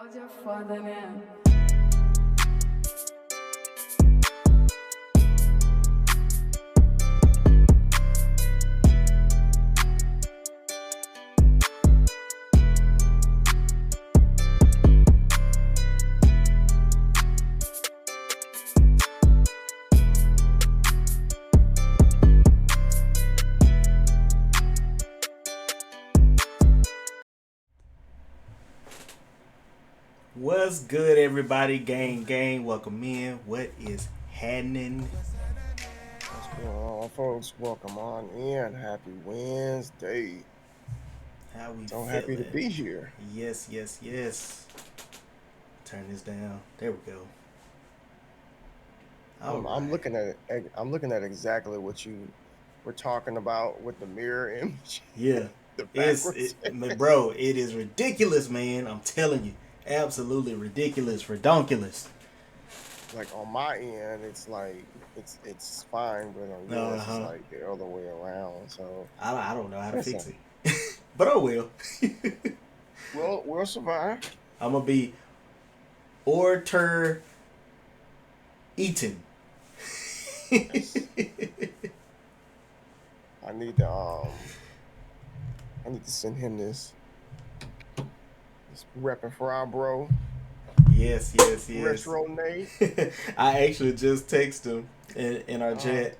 Áudio é foda, né? What's good, everybody? Gang, welcome in. What is happening? What's going on, folks? Welcome on in. Happy Wednesday. How we So happy to feeling? be here. Yes. Turn this down. There we go. All I'm right. looking at it. I'm looking at exactly what you were talking about with the mirror image, Yeah, the it's backwards. bro. It is ridiculous, man. I'm telling you, absolutely ridiculous, redonkulous. Like on my end, it's like it's fine, but on Uh yours, it's huh. like the other way around. So I don't know how to fix listen, it, but I will. we'll survive. I'm gonna be Orter Eaton. Yes. I need to I need to send him this repping for our bro Yes. Retro Nate. I actually just texted him in our Uh, chat.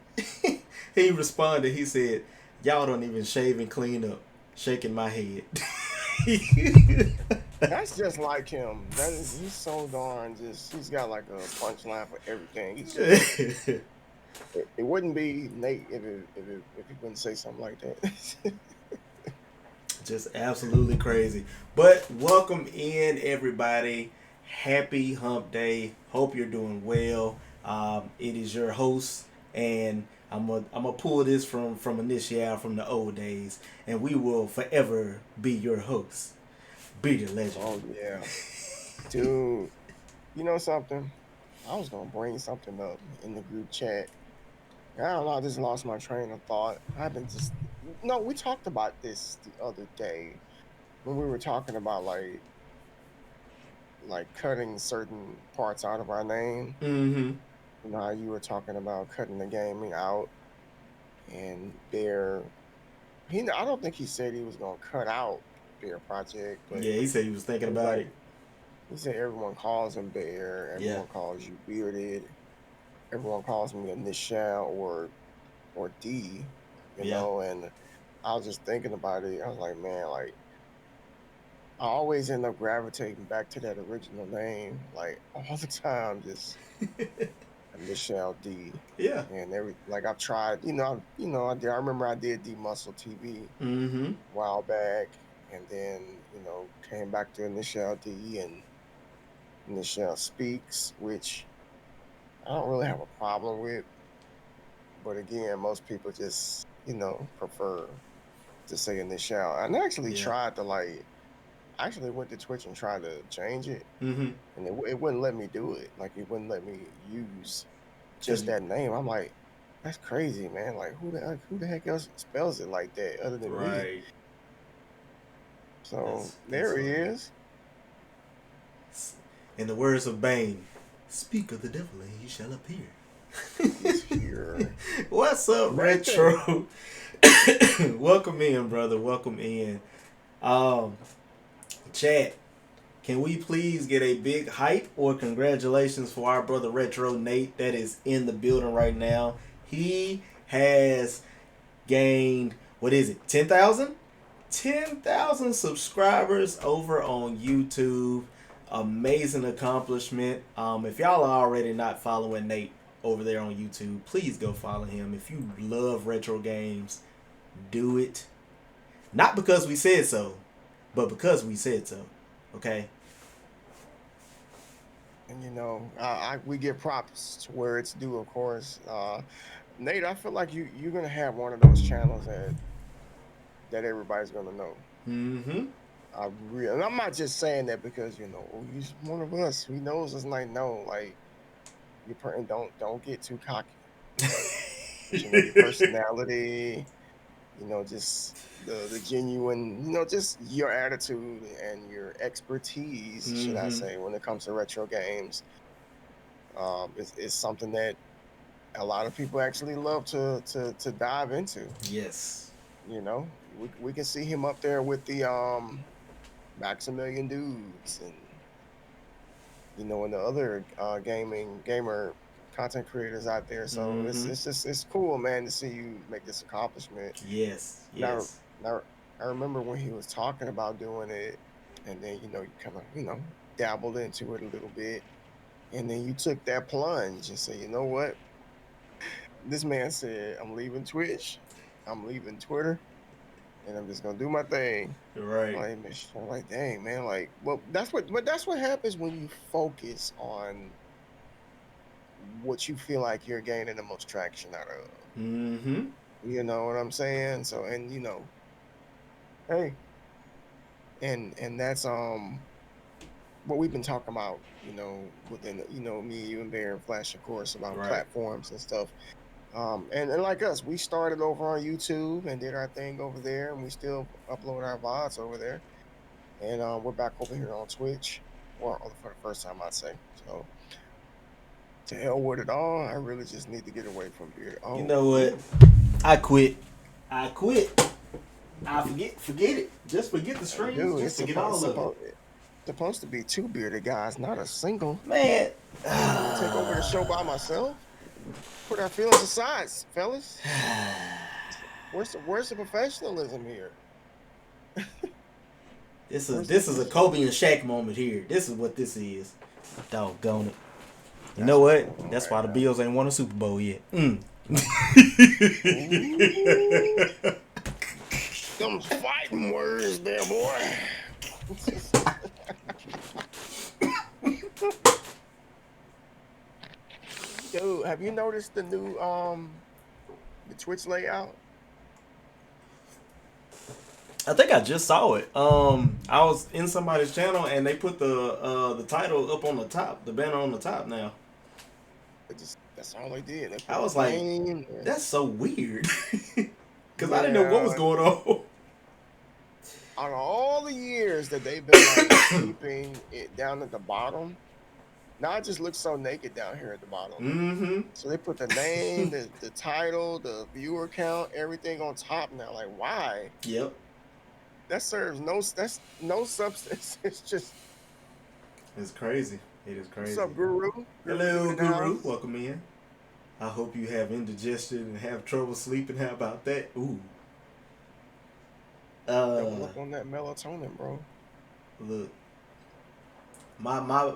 He responded. He said, "Y'all don't even shave and clean up." Shaking my head. That's just like him. That is, he's so darn just. He's got like a punchline for everything. He's just. It wouldn't be Nate if he wouldn't say something like that. Just absolutely crazy. But welcome in, everybody. Happy Hump Day. Hope you're doing well. It is your host, and I'm gonna pull this from Initial from the old days, and we will forever be your host. Be the legend. Oh yeah, dude. You know something? I was gonna bring something up in the group chat. I don't know. I just lost my train of thought. I've been just. No, we talked about this the other day when we were talking about like cutting certain parts out of our name. Mm-hmm. You know how you were talking about cutting the gaming out and Bear. I don't think he said he was gonna cut out Bear Project, but Yeah, he said he was thinking he was about like it. he said everyone calls him Bear, Yeah. everyone calls you Bearded, everyone calls me Nichelle or D, Yeah. and I was just thinking about it. I was like, man, like I always end up gravitating back to that original name, like all the time, just Michelle D. Yeah. And every like I've tried, I remember I did D Muscle TV a Mm-hmm. while back, and then came back to Michelle D and Michelle Speaks, which I don't really have a problem with. But again, most people just prefer to say Michelle. And I actually Yeah. tried to I actually went to Twitch and tried to change it, Mm-hmm. and it wouldn't let me do it. Like it wouldn't let me use Cause just that name. I'm like, that's crazy, man. Like who the heck else spells it like that other than me? right. So That's there he funny. is. In the words of Bane, speak of the devil and he shall appear. He's here. What's up, Nathan. Retro? Welcome in, brother. Welcome in. Um, chat. Can we please get a big hype or congratulations for our brother Retro Nate that is in the building right now? He has gained, what is it, 10,000? 10,000 subscribers over on YouTube. Amazing accomplishment. If y'all are already not following Nate over there on YouTube, please go follow him. If you love retro games, do it. Not because we said so, but because we said so. Okay? And we give props to where it's due, of course. Nate, I feel like you're gonna have one of those channels that everybody's gonna know. Mm-hmm. And I'm not just saying that because he's one of us. He knows us. Like no, like and don't get too cocky. Like, but your personality. just the genuine, just your attitude and your expertise, should I Mm-hmm. say, when it comes to retro games. Is something that a lot of people actually love to dive into. Yes. We can see him up there with the Maximilian dudes and the other gamer content creators out there. So Mm-hmm. it's cool, man, to see you make this accomplishment. Yes. Now, Yes. now I remember when he was talking about doing it, and then you kind of dabbled into it a little bit, and then you took that plunge and said, you know what? This man said, I'm leaving Twitch, I'm leaving Twitter, and I'm just gonna do my thing. Right. I'm like, dang, man, like, well, that's what happens when you focus on what you feel like you're gaining the most traction out of. Mm-hmm. You know what I'm saying? So, and hey, and that's what we've been talking about, within me, you, and Bear and Flash, of course, about Right. platforms and stuff. And like us, we started over on YouTube and did our thing over there, and we still upload our VODs over there. And we're back over here on Twitch, or for the first time, I'd say. So to hell with it all. I really just need to get away from beer. You Oh, know what? ooh. I quit. I quit. I forget it. Just forget the streams. Dude, Just forget all of it. supposed to be two bearded guys, not a single. Man. I'm gonna take over the show by myself. Put our feelings aside, fellas. Where's the professionalism here? This is Where's the this is a Kobe and professionalism? Shaq moment here. This is what this is. Doggone it. You know That's what's what? going on That's right why the Bills ain't won a Super Bowl yet. Mm. now. Ooh, them fighting words there, boy. Dude, have you noticed the Twitch layout? I think I just saw it. I was in somebody's channel and they put the title up on the top, the banner on the top now. That's all they did. They I put the was like, name. that's so weird. Cause I didn't know what was Yeah, going on. out of all the years that they've been like keeping it down at the bottom, now it just looks so naked down here at the bottom. Mm-hmm. So they put the name, the title, the viewer count, everything on top now. Like, why? Yep. That's no substance. It's just, It's crazy. It is what's crazy. up, Guru? Guru dude Hello, in the Guru. house. Welcome in. I hope you have indigestion and have trouble sleeping. How about that? Ooh. Double up on that melatonin, bro. Look. My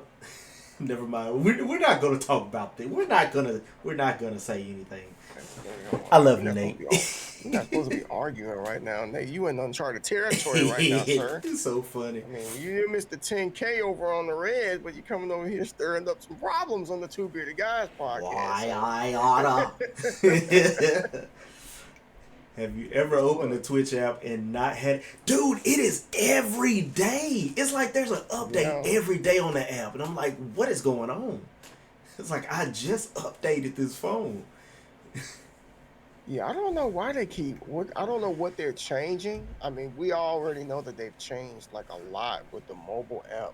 never mind. We're not gonna talk about that. We're not gonna say anything. I love We're you, not supposed Nate. to be we're not supposed to be arguing right now. Nate, you in uncharted territory right now, sir. It's so funny. I mean, you missed the 10K over on the red, but you coming over here stirring up some problems on the Two Bearded Guys podcast. Why So. I oughta. Have you ever opened the Twitch app and not had? Dude, it is every day. It's like there's an update Yeah. every day on the app, and I'm like, what is going on? It's like I just updated this phone. Yeah, I don't know why they I don't know what they're changing. I mean, we already know that they've changed like a lot with the mobile app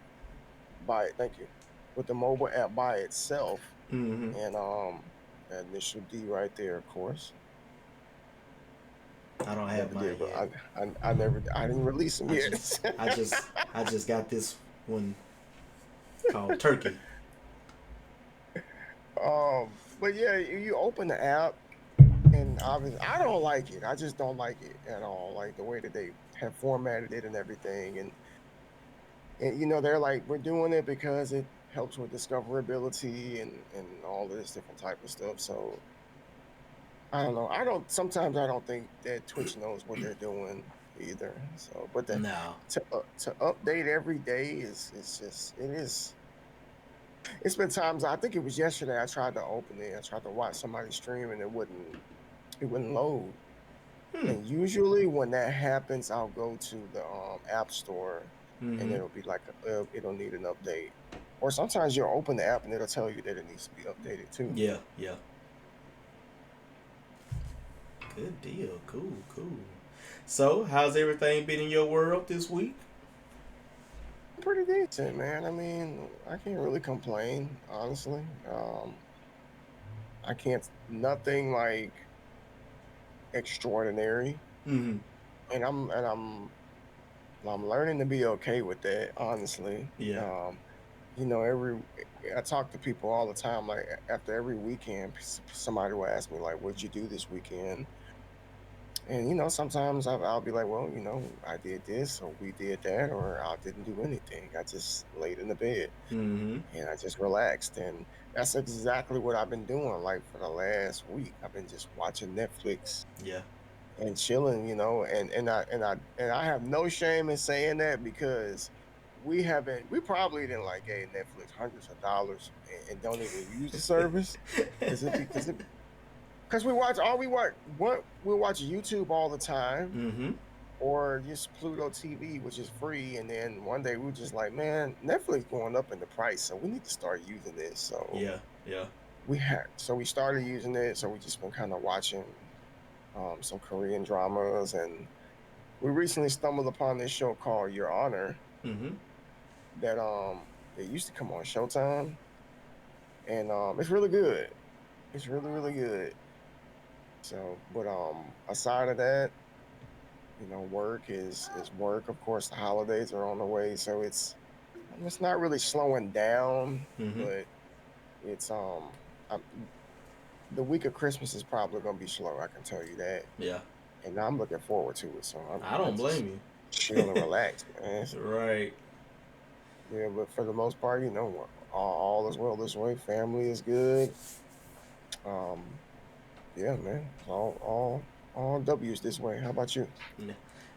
thank you. With the mobile app by itself. Mm-hmm. And that initial D right there, of course. I don't have Never mine did, but yet. I didn't release them I yet. just, I just, I just got this one called Turkey. But yeah, you open the app, and obviously I don't like it. I just don't like it at all. Like the way that they have formatted it and everything, and they're like, we're doing it because it helps with discoverability and all of this different type of stuff. So I don't know. Sometimes I don't think that Twitch knows what they're doing either. So, but No. to update every day it's just it is. It's been times. I think it was yesterday. I tried to open it. I tried to watch somebody stream, and it wouldn't load. Hmm. And usually when that happens, I'll go to the app store, and Mm-hmm. it'll be like it'll need an update. Or sometimes you'll open the app and it'll tell you that it needs to be updated too. Yeah. Yeah. Good deal. Cool. Cool. So, how's everything been in your world this week? Pretty decent, man. I mean, I can't really complain, honestly. I can't nothing like extraordinary, Mm-hmm. and I'm learning to be okay with that, honestly. Yeah. Every I talk to people all the time. Like after every weekend, somebody will ask me like, "What'd you do this weekend?" And sometimes I'll be like, "Well, I did this, or we did that, or I didn't do anything. I just laid in the bed Mm-hmm. and I just relaxed." And that's exactly what I've been doing. Like for the last week, I've been just watching Netflix Yeah. and chilling, and I have no shame in saying that because we probably didn't like gave Netflix hundreds of dollars and don't even use the service because we watch YouTube all the time Mm-hmm. or just Pluto TV, which is free. And then one day we were just like, man, Netflix going up in the price, so we need to start using this. So Yeah. Yeah. we started using it. So we just been kind of watching some Korean dramas, and we recently stumbled upon this show called Your Honor Mm-hmm. that it used to come on Showtime, and it's really good. It's really really good. So, but aside of that, work is work. Of course, the holidays are on the way, so it's not really slowing down, Mm-hmm. but it's I'm, the week of Christmas is probably gonna be slow. I can tell you that, Yeah. and I'm looking forward to it. So I I don't just blame chill and you. relax, man. Right. Yeah, but for the most part, all is well this way. Family is good. Um, yeah, man, it's all W's this way. How about you? Yeah.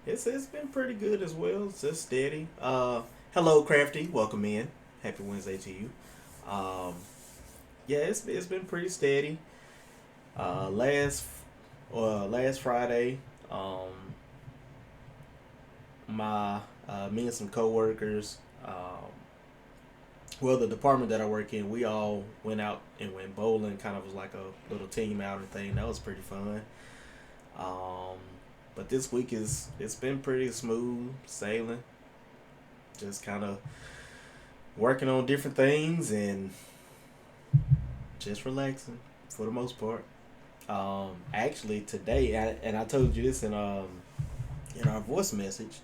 It's been pretty good as well. It's just steady. Hello, Crafty. Welcome in. Happy Wednesday to you. Um, yeah, it's been pretty steady. Uh, last last Friday, um, my me and some coworkers, well, the department that I work in, we all went out and went bowling. Kind of was like a little team outing thing. That was pretty fun. Um, but this week it's been pretty smooth sailing. Just kind of working on different things and just relaxing for the most part. Actually today, and I told you this in our voice message.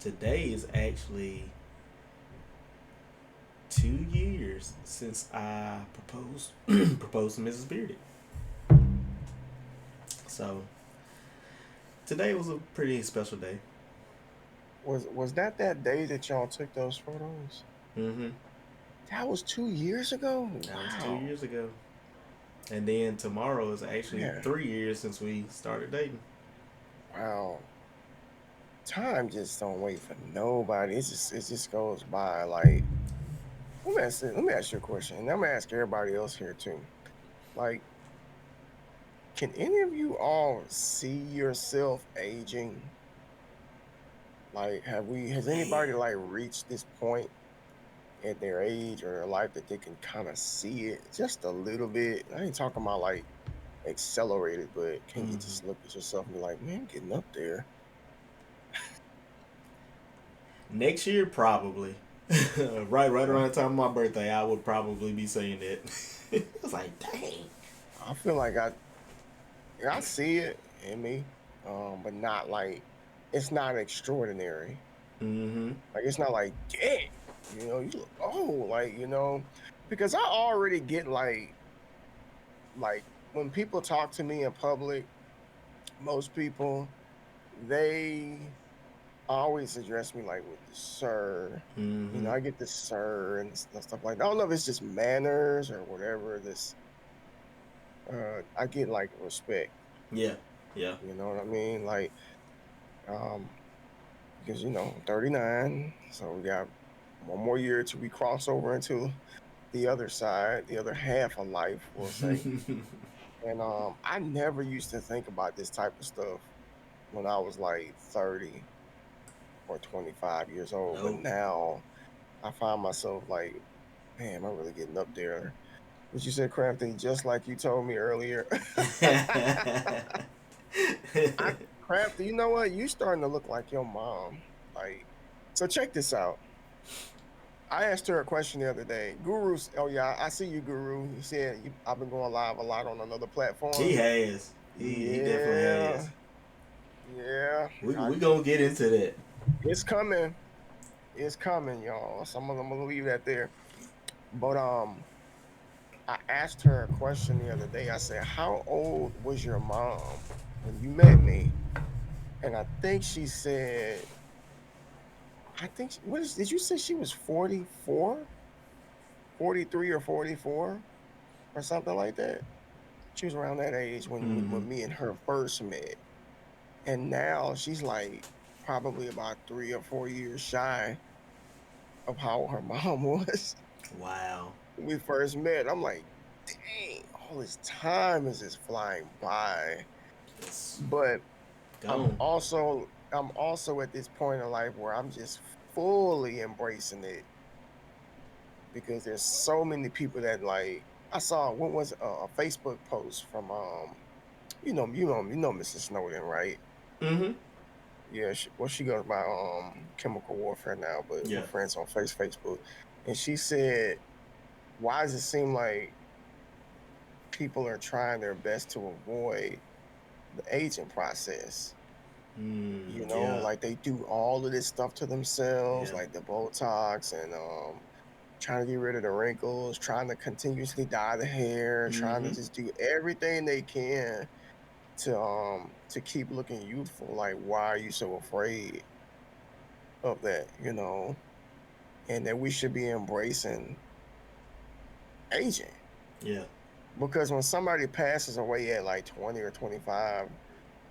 Today is actually 2 years since I proposed proposed to Mrs. Beardy. So today was a pretty special day. Was that day that y'all took those photos? Mm-hmm. That was 2 years ago. That was two Wow. years ago. And then tomorrow is actually Yeah. 3 years since we started dating. Wow. Time just don't wait for nobody. It just goes by like. Let me ask you a question, and I'm gonna ask everybody else here too. Like, can any of you all see yourself aging? Like, has Man. anybody like reached this point at their age or their life that they can kind of see it just a little bit? I ain't talking about like accelerated, but can you Mm-hmm. just look at yourself and be like, man, I'm getting up there? Next year, probably. Right Yeah. around the time of my birthday, I would probably be saying that. I was like, dang. I feel like I see it in me, but not like it's not extraordinary. Mm-hmm. Like it's not like, dang, you look old, like because I already get like when people talk to me in public, most people they always address me like with the sir. Mm-hmm. I get the sir and stuff like that. I don't know if it's just manners or whatever. I get like respect. Yeah. Yeah. You know what I mean? Like, um, because I'm 39, so we got one more year till we cross over into the other side, the other half of life, we'll say. And I never used to think about this type of stuff when I was like 30 or 25 years old. But Nope. now I find myself like, man, I'm really getting up there. What you said, Crafty, just like you told me earlier. I Crafty, you know what? You starting to look like your mom. Like, so check this out. I asked her a question the other day. Guru's, oh yeah, I see you, Guru. You said I've been going live a lot on another He platform. has. He definitely Yeah, has. yeah. We gonna get into that. It's coming. It's coming, y'all. So I'm gonna leave that there. But I asked her a question the other day. I said, "How old was your mom when you met me?" And I think she said, did you say she was 44, 43, or 44 or something like that? She was around that age Mm-hmm. when me and her first met. And now she's like probably about 3 or 4 years shy of how her mom was Wow. when we first met. I'm like, dang, all this time is just flying by. It's But gone. I'm also at this point in life where I'm just fully embracing it because there's so many people that like I saw what was a Facebook post from Mrs. Snowden, right? Mm-hmm. Yeah, she goes by chemical warfare now, but we're Yeah. friends on Facebook. And she said, "Why does it seem like people are trying their best to avoid the aging process? Yeah. Like they do all of this stuff to themselves, Yeah. like the Botox and trying to get rid of the wrinkles, trying to continuously dye the hair, trying to Mm-hmm. just do everything they can to keep looking youthful. Like, why are you so afraid of that? And that we should be embracing aging. Yeah. Because when somebody passes away at like 20 or 25,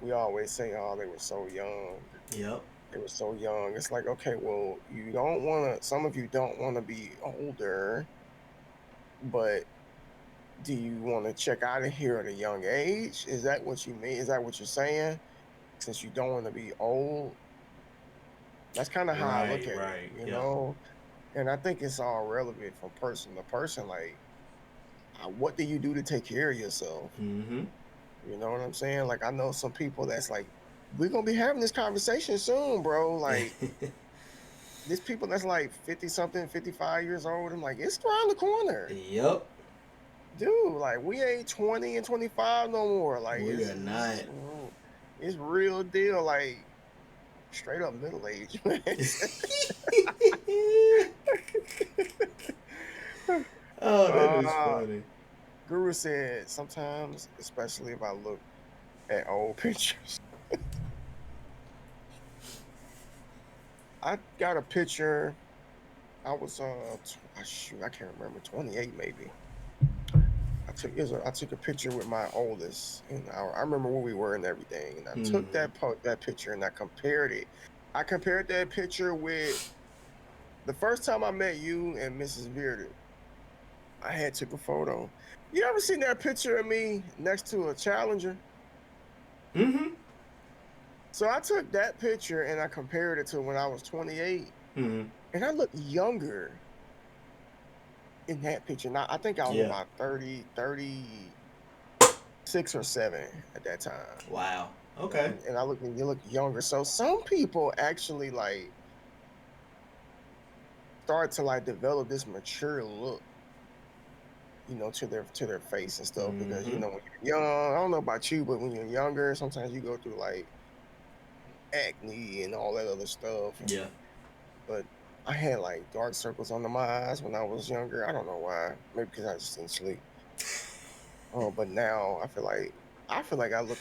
we always say, oh, they were so young. Yep. They were so young. It's like, okay, well, some of you don't want to be older, but do you want to check out of here at a young age? Is that what you mean? Is that what you're saying? Since you don't want to be old? That's kind of how I look Right. at it, Right. you Yeah. know? And I think it's all relevant from person to person. Like, what do you do to take care of yourself? Mm-hmm. You know what I'm saying? Like, I know some people that's like, we're gonna be having this conversation soon, bro. Like, there's people that's like 50 something, 55 years old. I'm like, it's around the corner. Yep. Dude, like we ain't 20 and 25 no more. Like We are not. it's real deal, like straight up middle age, man. Oh, that is uh funny. Guru said sometimes, especially if I look at old pictures. I got a picture. I was shoot, I can't remember, 28 maybe. I took a picture with my oldest, and I remember where we were and everything. And I took Mm-hmm. that picture and I compared it. I compared that picture with the first time I met you and Mrs. Bearded. I had took a photo. You ever seen that picture of me next to a Challenger? Mm-hmm. So I took that picture and I compared it to when I was 28, Mm-hmm. and I look younger in that picture. Now I think I was Yeah. about 30, 36 or 7 at that time. Wow. Okay. And you look younger. So some people actually like start to like develop this mature look, to their face and stuff. Because Mm-hmm. when you're young, I don't know about you, but when you're younger, sometimes you go through like acne and all that other stuff. Yeah. But I had like dark circles under my eyes when I was younger. I don't know why. Maybe because I just didn't sleep. Oh, but now I feel like I look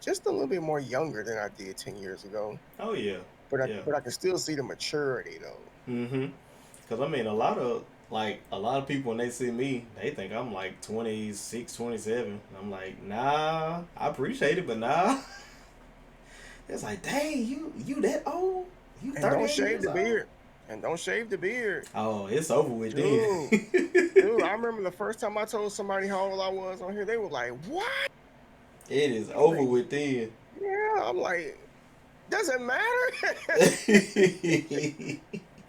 just a little bit more younger than I did 10 years ago. Oh yeah. But I Yeah. but I can still see the maturity though. Mm-hmm. Cause I mean, a lot of people when they see me, they think I'm like 26, 27. I'm like, nah. I appreciate it, but nah. It's like, dang, you that old? You And don't 38 shave years the old? beard. And don't shave the beard. Oh, it's over with then. Dude. Dude, I remember the first time I told somebody how old I was on here, they were like, "What?" It is I'm over like, with then. "Yeah." I'm like, "Doesn't matter."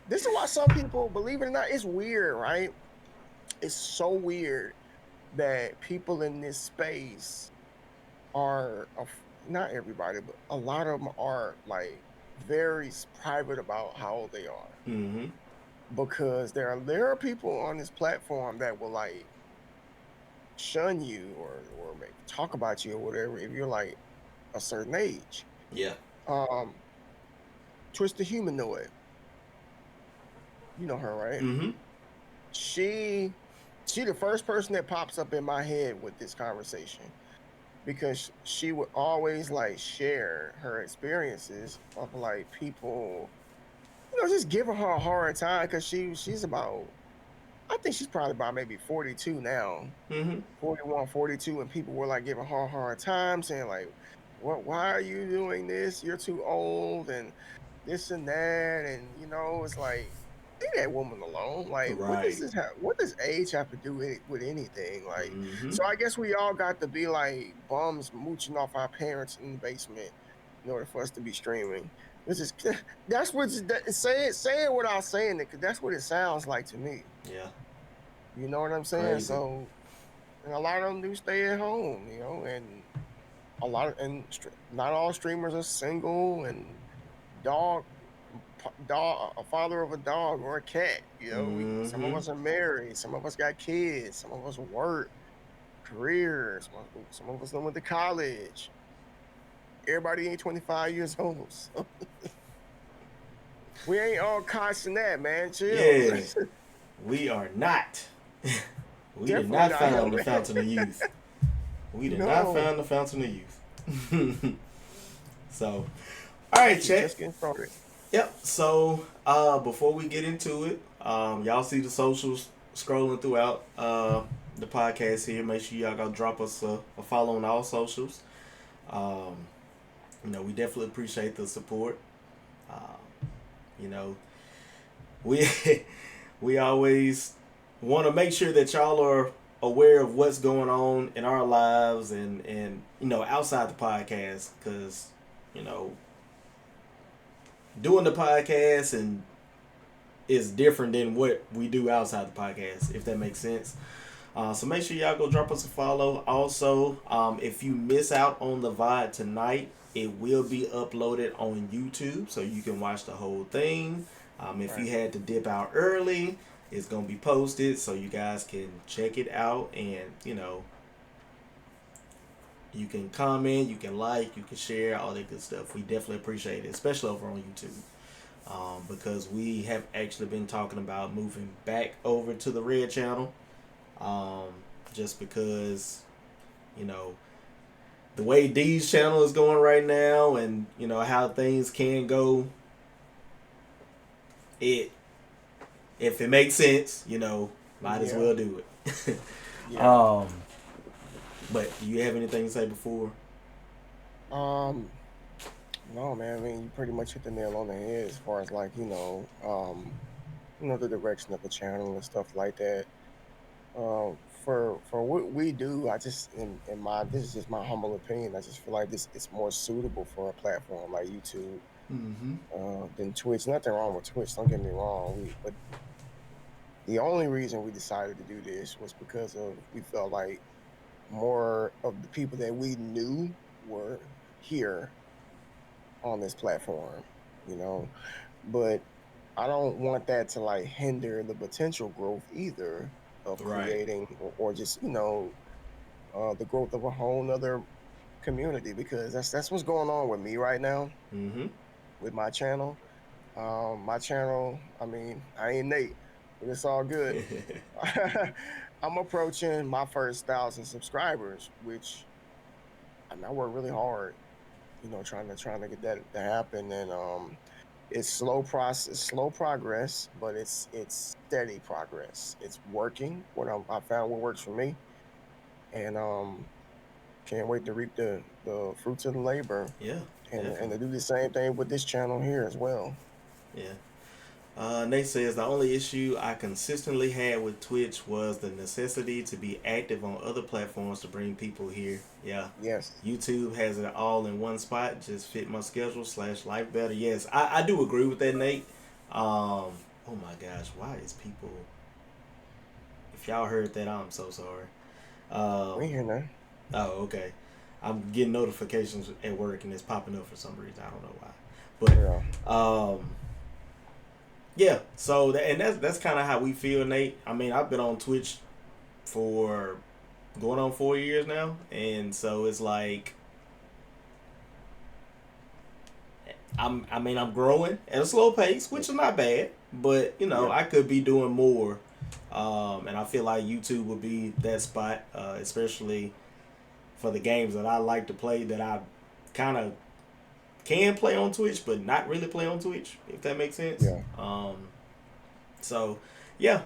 This is why some people, believe it or not, it's weird, right? It's so weird that people in this space are not everybody, but a lot of them are like very private about how old they are, Mm-hmm. because there are people on this platform that will like shun you or maybe talk about you or whatever if you're like a certain age. Yeah. Um, Twist the Humanoid, you know her, right? Mm-hmm. She she the first person that pops up in my head with this conversation, because she would always like share her experiences of like people, just giving her a hard time, because she's about, I think she's probably about maybe 42 now, Mm-hmm. 41, 42, and people were like giving her a hard time, saying like, "What? Why are you doing this? You're too old," and this and that, and it's like, leave that woman alone. Like, what does Right. this have? What does age have to do with anything? Like, Mm-hmm. so I guess we all got to be like bums mooching off our parents in the basement in order for us to be streaming. Which is that's what saying it without saying it, because that's what it sounds like to me. Yeah. You know what I'm saying? Crazy. So, and a lot of them do stay at home, and not all streamers are single, and dog a father of a dog or a cat. Some of Mm-hmm. us are married, some of us got kids, some of us work careers, some of us done went to college. Everybody ain't 25 years old, so we ain't all costing that, man. Chill. Yeah. We are not. We did Definitely not not him, find the man. fountain of youth. We did not No, find the fountain of youth. So, all right, she chat. just getting started. Yep. So, before we get into it, y'all see the socials scrolling throughout the podcast here. Make sure y'all go drop us a follow on all socials. Um, we definitely appreciate the support. Um, you know, we we always want to make sure that y'all are aware of what's going on in our lives and outside the podcast, because you know doing the podcast and is different than what we do outside the podcast, if that makes sense. So make sure y'all go drop us a follow. Also, if you miss out on the VOD tonight, it will be uploaded on YouTube, so you can watch the whole thing. If you Right. had to dip out early, it's gonna be posted, so you guys can check it out, and you can comment, you can like, you can share, all that good stuff. We definitely appreciate it, especially over on YouTube. Because we have actually been talking about moving back over to the Red Channel, um, just because you know the way D's channel is going right now, and how things can go. It If it makes sense, might as Yeah. well do it. Yeah. But do you have anything to say before? Um, no, man. I mean, you pretty much hit the nail on the head as far as like, the direction of the channel and stuff like that. For what we do, I just in my this is just my humble opinion. I just feel like this it's more suitable for a platform like YouTube Mm-hmm. than Twitch. Nothing wrong with Twitch. Don't get me wrong. But the only reason we decided to do this was because of we felt like more of the people that we knew were here on this platform, you know. But I don't want that to like hinder the potential growth either of Right. creating or just, the growth of a whole nother community, because that's what's going on with me right now Mm-hmm. with my channel. My channel, I mean, I ain't Nate, but it's all good. I'm approaching my first 1,000 subscribers, which I work really hard, trying to get that to happen. And it's slow progress, but it's steady progress. It's working. I found what works for me, and can't wait to reap the fruits of the labor, Yeah, and definitely. to do the same thing with this channel here as well. Yeah. Nate says the only issue I consistently had with Twitch was the necessity to be active on other platforms to bring people here. Yeah. Yes. YouTube has it all in one spot, just fit my schedule / life better. Yes, I do agree with that, Nate. Oh my gosh, why is people? If y'all heard that, I'm so sorry. We Um, here now. oh, okay. I'm getting notifications at work and it's popping up for some reason. I don't know why, Yeah. but yeah. So and that's kind of how we feel, Nate. I mean, I've been on Twitch for going on 4 years now, and so it's like I'm growing at a slow pace, which is not bad, but Yeah. I could be doing more, and I feel like YouTube would be that spot, especially for the games that I like to play that I kind of can play on Twitch, but not really play on Twitch, if that makes sense. Yeah. So yeah,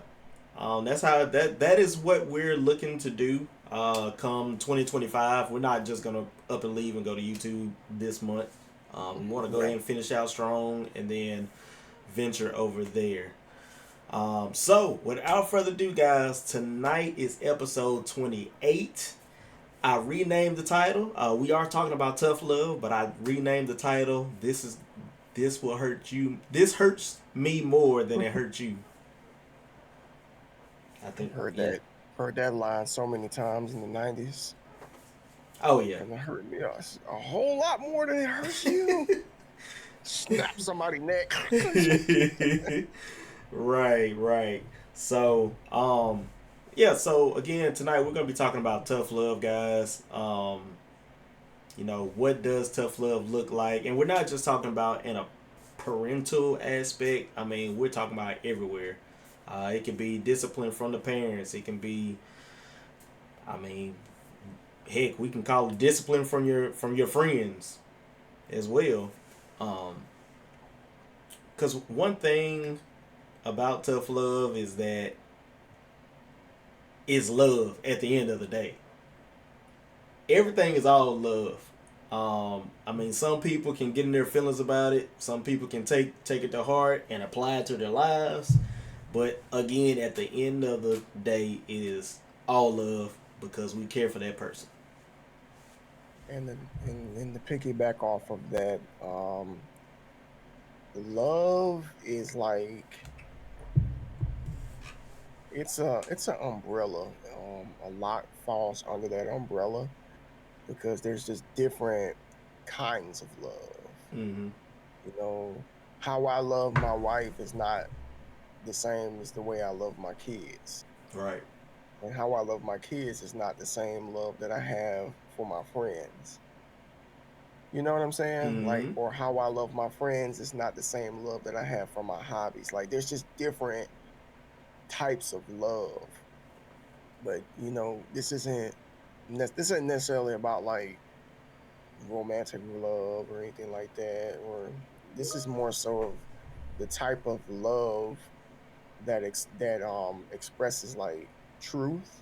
that's how that is what we're looking to do. Come 2025, we're not just gonna up and leave and go to YouTube this month. We want to go Yeah. ahead and finish out strong and then venture over there. So without further ado, guys, tonight is episode 28. I renamed the title. We are talking about tough love, but I renamed the title. This will hurt you. This hurts me more than it hurts you. I think, Heard yeah. that. Heard that line so many times in the '90s, Oh yeah. and it hurt me a whole lot more than it hurts you. Snap somebody's neck. Right, right. So, yeah. So again, tonight we're gonna be talking about tough love, guys. What does tough love look like? And we're not just talking about in a parental aspect. I mean, we're talking about everywhere. It can be discipline from the parents. It can be, I mean, heck, we can call it discipline from your friends as well. Because one thing about tough love is that it's love at the end of the day. Everything is all love. I mean, some people can get in their feelings about it. Some people can take it to heart and apply it to their lives. But again, at the end of the day, it is all love because we care for that person. And to piggyback off of that, love is like it's an umbrella. A lot falls under that umbrella because there's just different kinds of love. Mm-hmm. You know, how I love my wife is not the same as the way I love my kids. Right. And how I love my kids is not the same love that I have for my friends. You know what I'm saying? Like, Mm-hmm. or how I love my friends is not the same love that I have for my hobbies. Like, there's just different types of love. But this isn't necessarily about like romantic love or anything like that. Or this is more so of the type of love that expresses like truth.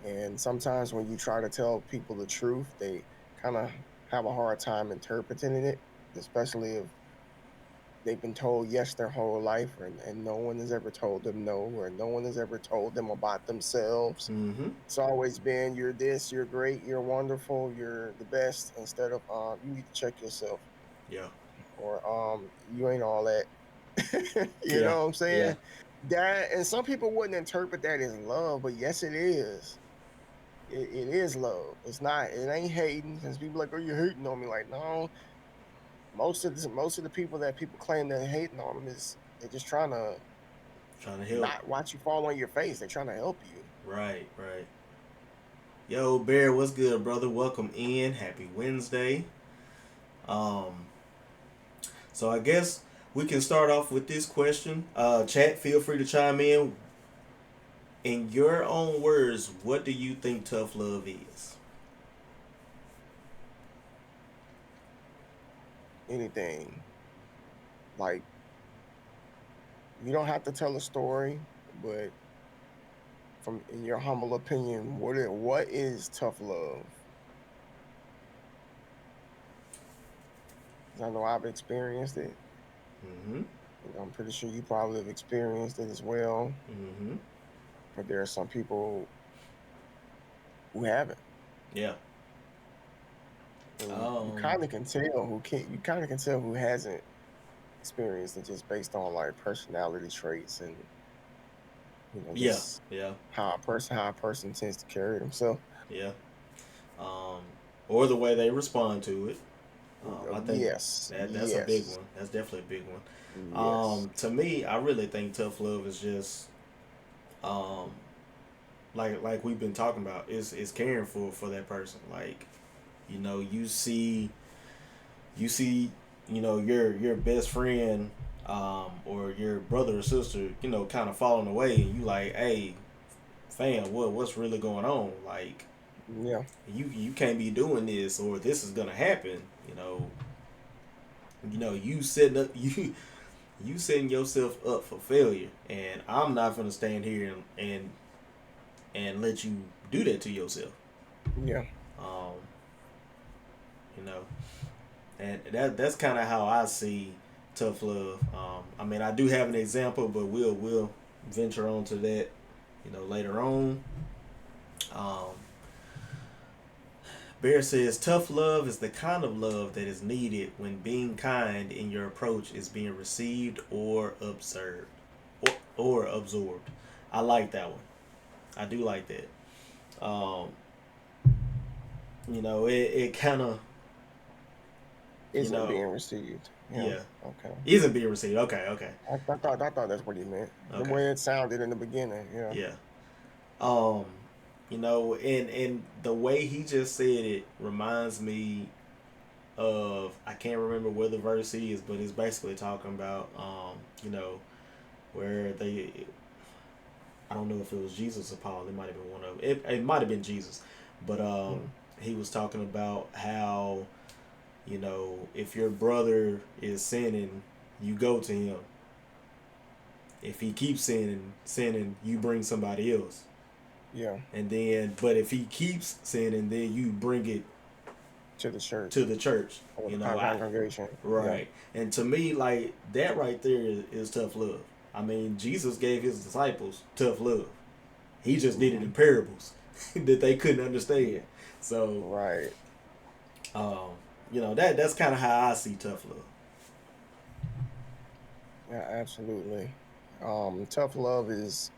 And sometimes when you try to tell people the truth, they kind of have a hard time interpreting it, especially if they've been told yes their whole life and no one has ever told them no, or no one has ever told them about themselves. Mm-hmm. It's always been you're this, you're great, you're wonderful, you're the best, instead of you need to check yourself, Yeah. or you ain't all that. You Yeah. know what I'm Yeah. saying? That, and some people wouldn't interpret that as love, but yes it is. It is love. It's not. It ain't hating. Because people like, oh, you're hating on me. Like, no. Most of the people that people claim they're hating on them is they're just trying to Trying to help. not watch you fall on your face. They're trying to help you. Right. Right. Yo, Bear, what's good, brother? Welcome in. Happy Wednesday. Um, so I guess we can start off with this question. Chat, feel free to chime in. In your own words, what do you think tough love is? Anything. Like, you don't have to tell a story, but from in your humble opinion, what is tough love? 'Cause I know I've experienced it. Mm-hmm. I'm pretty sure you probably have experienced it as well. Mm-hmm. But there are some people who haven't. Yeah. And you kind of can tell who can't. You kind of can tell who hasn't experienced it just based on like personality traits and Yeah. just Yeah. how a person tends to carry themselves. Yeah. um, or the way they respond to it. I think Yes, that's a big yes, one. That's definitely a big one. yes. To me, I really think tough love is just um, like we've been talking about. Is caring for that person. Like you see your best friend or your brother or sister kind of falling away, and you like, hey, fam, what's really going on? Like Yeah, you can't be doing this, or this is gonna happen. You setting up you setting yourself up for failure, and I'm not gonna stand here and let you do that to yourself. yeah. Um, you know, and that's kind of how I see tough love. I mean, I do have an example, but we'll venture on to that, later on. Um, Bear says tough love is the kind of love that is needed when being kind in your approach is being received or observed or absorbed. I like that one. I do like that. Um, it kind of, you Isn't know, being received. Yeah. yeah, Okay. isn't being received. Okay, okay, I thought that's what he meant. The okay, way it sounded in the beginning. Yeah. yeah. Um, and the way he just said it reminds me of, I can't remember where the verse is, but it's basically talking about where they, I don't know if it was Jesus or Paul. It might have been one of it might have been Jesus, but Mm. he was talking about how if your brother is sinning, you go to him. If he keeps sinning, you bring somebody else. Yeah. And then, but if he keeps sinning, then you bring it To the to church the church. or the I congregation. Yeah. right. And to me, like that right there is tough love. I mean, Jesus gave his disciples tough love. He just did it Hmm. in parables that they couldn't understand. So, Right. um, that's kind of how I see tough love. Yeah. Absolutely. Tough love is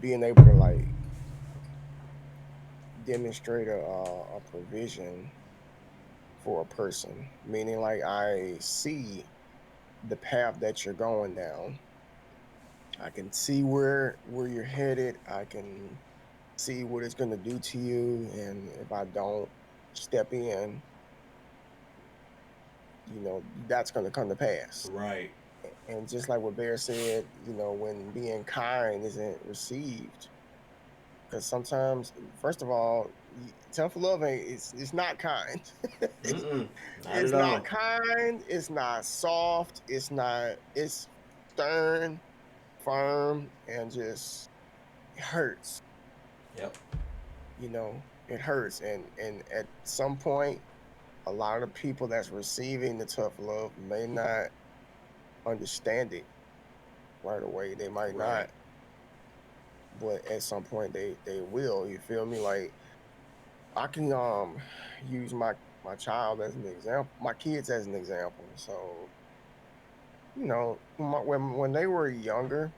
being able to like demonstrate a provision for a person, meaning like I see the path that you're going down. I can see where you're headed. I can see what it's going to do to you, and if I don't step in, that's going to come to pass. Right. And just like what Bear said, when being kind isn't received, because sometimes, first of all, tough love ain't it's not kind. it's, Mm-mm. Not it's at all. not kind. It's not soft. It's not. It's stern, firm, and just it hurts. Yep. It hurts, and at some point, a lot of people that's receiving the tough love may not understand it right away. They might Right. not, but at some point they will. You feel me? Like I can use my child as an example, my kids as an example. So when they were younger,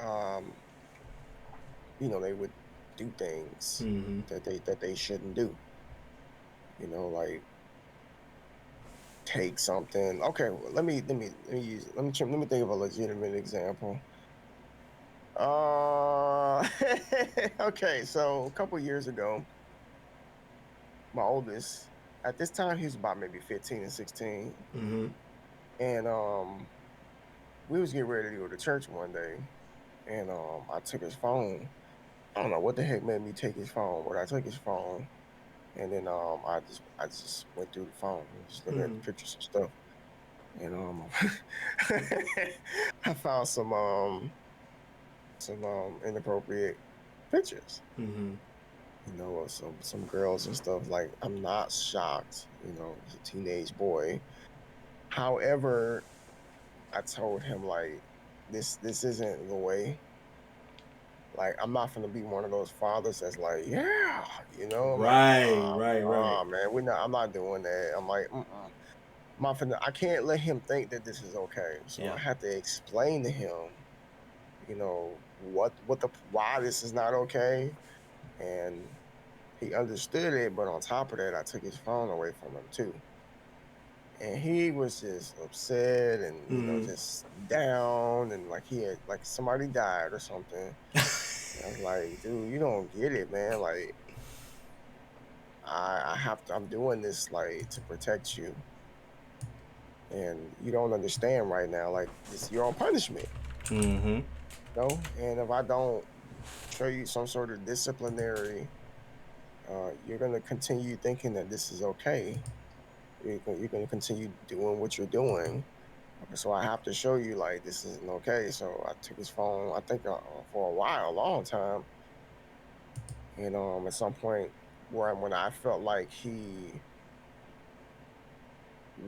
um, they would do things Mm-hmm. that they shouldn't do. Like take something. Okay, well, let me think of a legitimate example. Okay, so a couple years ago, my oldest, at this time he was about maybe 15 and 16, Mm-hmm. and we was getting ready to go to church one day, and I took his phone. I don't know what the heck made me take his phone, but I took his phone, and then I just went through the phone, and just looking at Mm-hmm. the pictures and stuff, and I found some inappropriate pictures, Mm-hmm. of some girls and stuff. Like I'm not shocked, he's a teenage boy. However, I told him like this isn't the way. Like I'm not gonna be one of those fathers that's like, yeah, I'm like, Right. nah, Right. Right. nah, man, I'm not doing that. I'm like, mm-mm. I can't let him think that this is okay. So Yeah. I had to explain to him, what the why this is not okay, and he understood it, but on top of that, I took his phone away from him too. And he was just upset and, Mm. just down and like he had like somebody died or something. I was like, dude, you don't get it, man. Like I have to I'm doing this like to protect you. And you don't understand right now. Like it's your own punishment, Mm-hmm. And if I don't show you some sort of disciplinary, you're gonna continue thinking that this is okay. You're gonna continue doing what you're doing. So I have to show you like this isn't okay. So I took his phone. I think for a while, a long time, and at some point where when I felt like he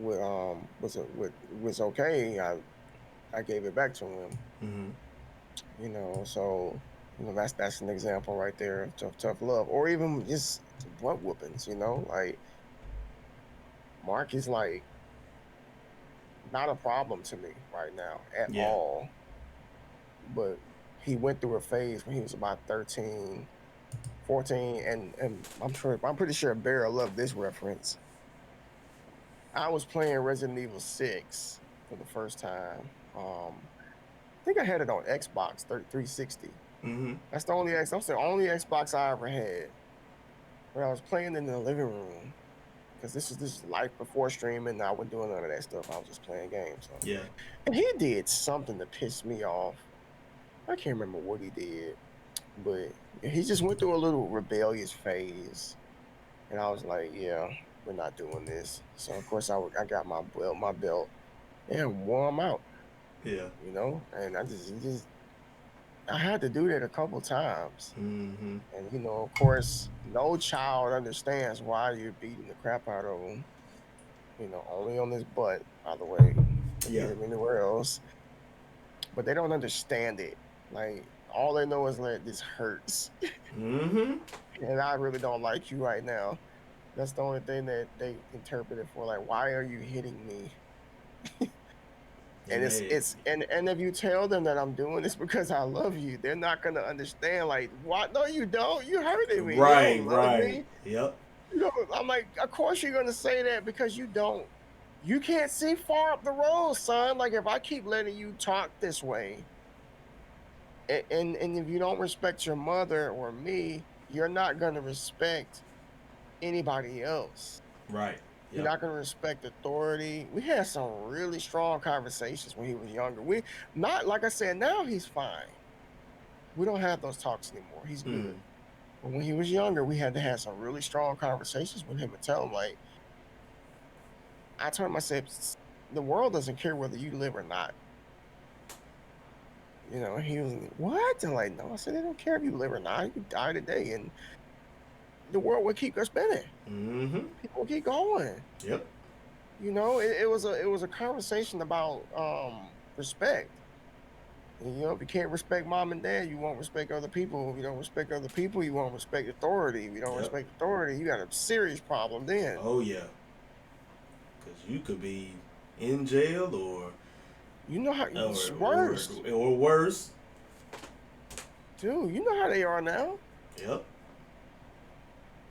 was okay, I gave it back to him. Mm-hmm. So that's an example right there of tough love, or even just butt whoopings. Like Mark is like not a problem to me right now at Yeah. all, but he went through a phase when he was about 13, 14, and I'm pretty sure Bear loved this reference. I was playing Resident Evil 6 for the first time. I think I had it on Xbox 360. Mm-hmm. That's the only Xbox I ever had. But I was playing in the living room because this is life before streaming. I wasn't doing none of that stuff. I was just playing games. So. Yeah. And he did something to piss me off. I can't remember what he did, but he just went through a little rebellious phase. And I was like, yeah, we're not doing this. So of course I got my belt and wore him out, Yeah. and I had to do that a couple times. Mm-hmm. And of course, no child understands why you're beating the crap out of them. Only on this butt, by the way. They Yeah. hit him anywhere else, but they don't understand it. Like all they know is that this hurts, Mm-hmm. and I really don't like you right now. That's the only thing that they interpret it for. Like, why are you hitting me? And And they and if you tell them that I'm doing this because I love you, they're not gonna understand. Like, what? No, you don't. You hurting me. You right, don't love right. me. Yep. I'm like, of course you're gonna say that because you don't. You can't see far up the road, son. Like, if I keep letting you talk this way, and if you don't respect your mother or me, you're not gonna respect anybody else. Right. You're Yep. not going to respect authority. We had some really strong conversations when he was younger. We not like I said, now he's fine. We don't have those talks anymore. He's Mm. good. But when he was younger, we had to have some really strong conversations with him and tell him like I told him I said the world doesn't care whether you live or not. He was like, what? And like, no, I said they don't care if you live or not. You die today and the world will keep spinning. Mm-hmm. People will keep going. Yep. It was a conversation about respect. If you can't respect mom and dad, you won't respect other people. If you don't respect other people, you won't respect authority. If you don't Yep. respect authority, you got a serious problem then. Oh yeah. Because you could be in jail You know how or it's or worse. or worse. Dude, you know how they are now. Yep.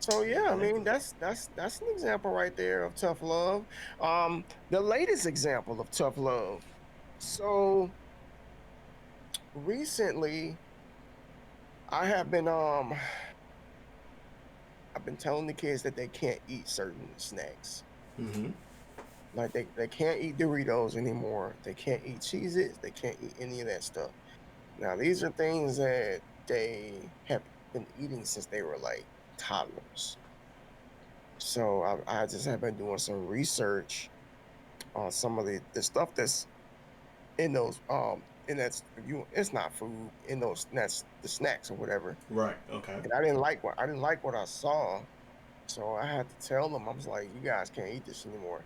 So yeah, I mean Exactly. that's an example right there of tough love. The latest example of tough love. So recently I have been I've been telling the kids that they can't eat certain snacks. Mm-hmm. Like they can't eat Doritos anymore. They can't eat Cheez-Its. They can't eat any of that stuff. Now these are things that they have been eating since they were like toddlers. So I just have been doing some research on some of the stuff that's in those and that's you it's not food in those that's the snacks or whatever. Right. Okay. And I didn't like what I saw. So I had to tell them, I was like, you guys can't eat this anymore.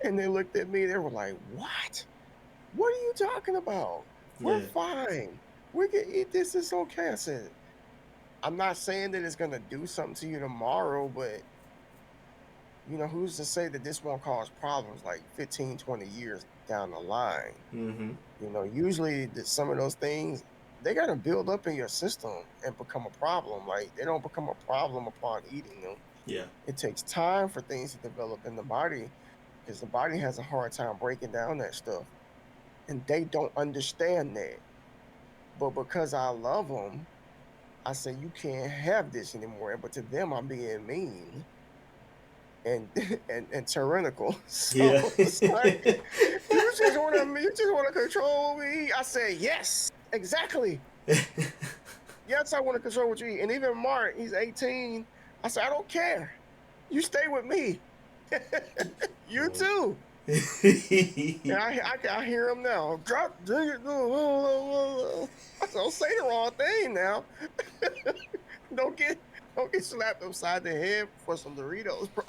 And they looked at me, they were like, what? What are you talking about? We're Yeah. fine. We can eat this. It's okay. I said, I'm not saying that it's going to do something to you tomorrow, but who's to say that this won't cause problems like 15, 20 years down the line? Mm-hmm. Usually some of those things, they gotta build up in your system and become a problem. Like they don't become a problem upon eating them. Yeah. It takes time for things to develop in the body because the body has a hard time breaking down that stuff, and they don't understand that. But because I love them, I say you can't have this anymore. But to them, I'm being mean and and tyrannical. So Yeah. it's like you just want to control me. I say yes, exactly. Yes, I want to control what you eat. And even Mark, he's 18. I said I don't care. You stay with me. You too. And I hear him now. Drop, dig it. I said, don't say the wrong thing now. don't get don't get slapped upside the head for some Doritos, bro.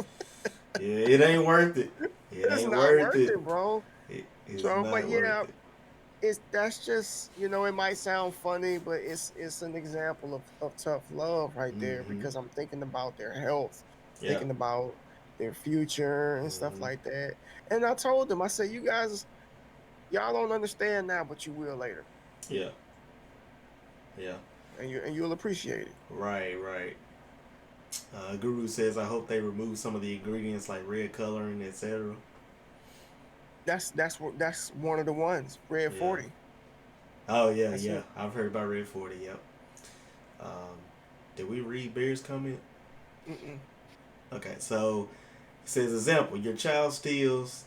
Yeah, it ain't worth it. It It's ain't not worth worth it. it, bro. It is So, but not worth yeah, it. that's just it might sound funny, but it's an example of tough love right there Mm-hmm. because I'm thinking about their health, Yeah. thinking about their future and stuff Mm-hmm. like that. And I told them, I said, you guys, y'all don't understand now, but you will later, Yeah. Yeah. and you'll appreciate it. Right. Right. Guru says, I hope they remove some of the ingredients like red coloring, etc. That's one of the ones. Red Yeah. 40. Oh yeah, That's yeah. it. I've heard about Red 40. Yep. Um, did we read Bear's comment? Mm-mm. Okay, so it says example: your child steals,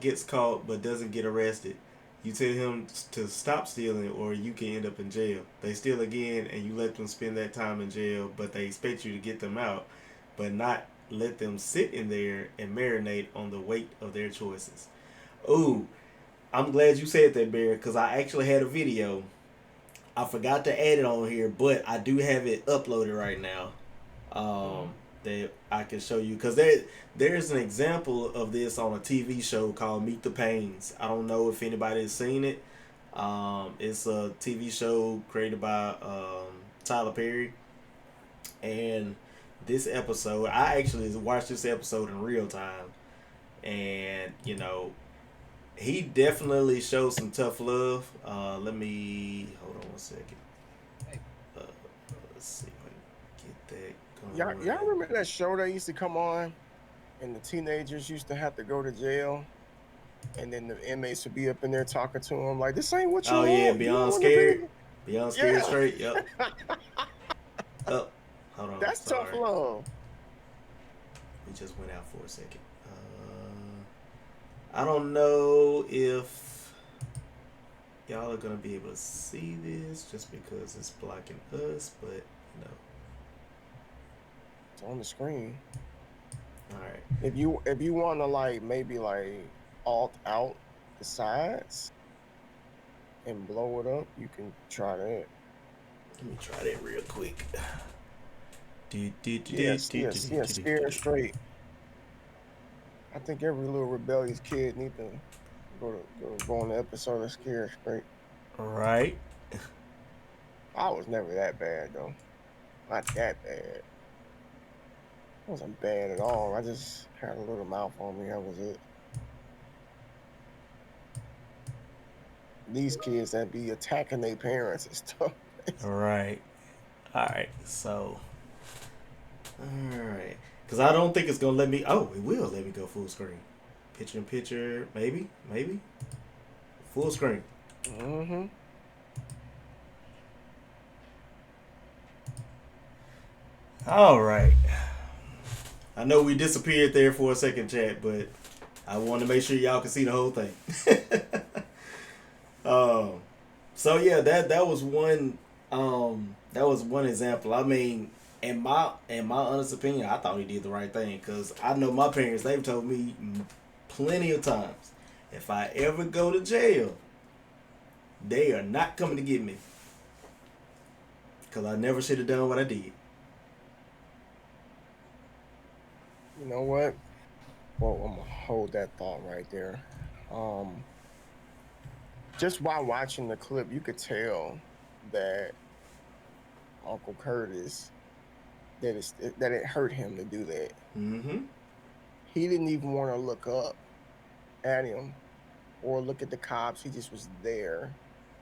gets caught but doesn't get arrested. You tell him to stop stealing, or you can end up in jail. They steal again, and you let them spend that time in jail, but they expect you to get them out, but not let them sit in there and marinate on the weight of their choices. Ooh, I'm glad you said that, Bear, because I actually had a video. I forgot to add it on here, but I do have it uploaded right now. Mm-hmm. That I can show you because there's an example of this on a TV show called Meet the Pains. I don't know if anybody has seen it. It's a TV show created by Tyler Perry, and this episode I actually watched this episode in real time, and he definitely showed some tough love. Let me hold on one second. Uh, let's see if I can get that Y'all going. remember that show that used to come on, and the teenagers used to have to go to jail, and then the inmates would be up in there talking to them like, "This ain't what you Oh yeah, want. You don't Beyond want to Scared. be." Beyond Scared Yeah, Straight. Yep. Oh, hold on. that's tough Sorry, love. we just went out for a second. I don't know if y'all are gonna be able to see this just because it's blocking us, but It's on the screen. all right. If you want to like maybe like alt out the sides and blow it up, you can try that. Let me try that real quick. Yes, yes, yes. Scared straight. I think every little rebellious kid need to go on the episode of Scared Straight. Right. I was never that bad though. Not that bad. I wasn't bad at all. I just had a little mouth on me. That was it. These kids that be attacking their parents and stuff. All right. All right. So, all right. Because I don't think it's gonna let me. Oh, it will let me go full screen. Picture in picture. Maybe. Maybe. Full screen. Mm-hmm. All right. I know we disappeared there for a second, chat, but I want to make sure y'all can see the whole thing. um, so yeah, that was one. That was one example. I mean, in my honest opinion, I thought he did the right thing because I know my parents. They've told me plenty of times, if I ever go to jail, they are not coming to get me because I never should have done what I did. You know what? Well, I'm gonna hold that thought right there. Um, just while watching the clip, you could tell that Uncle Curtis that it hurt him to do that. Mm-hmm. He didn't even want to look up at him or look at the cops. He just was there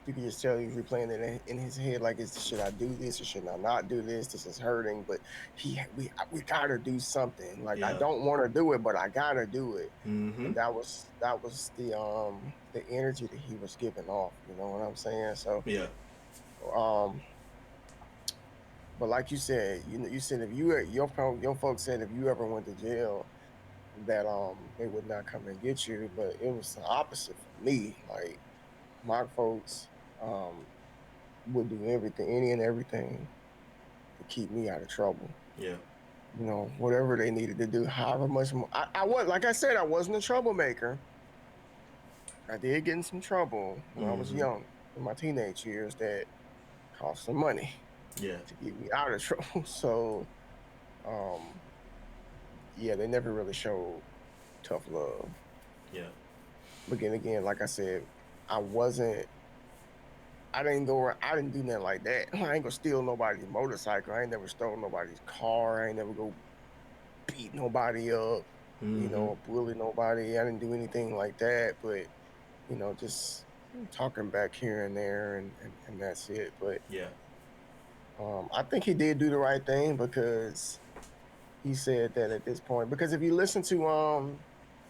you could just tell he's replaying it in his head, like, should I do this or should I not do this? This is hurting, but we gotta do something. Like, I Yeah. don't want to do it, but I gotta do it. Mm-hmm. And that was the energy that he was giving off. You know what I'm saying? So Yeah. um, but like you said, you said if your folks said if you ever went to jail that they would not come and get you, but it was the opposite for me. Like my folks um would do everything, any and everything to keep me out of trouble. Yeah. You know, whatever they needed to do, however much more. I was, like I said, I wasn't a troublemaker. I did get in some trouble when I was Mm-hmm. young, in my teenage years, that cost some money Yeah. to get me out of trouble. So, um, yeah, they never really showed tough love. Yeah. But then again, like I said, I wasn't. I didn't do nothing like that. I ain't gonna steal nobody's motorcycle. I ain't never stole nobody's car. I ain't never go beat nobody up. You Mm-hmm. know, bully nobody. I didn't do anything like that. But just talking back here and there, and that's it. But Yeah. I think he did do the right thing because he said that at this point. Because if you listen to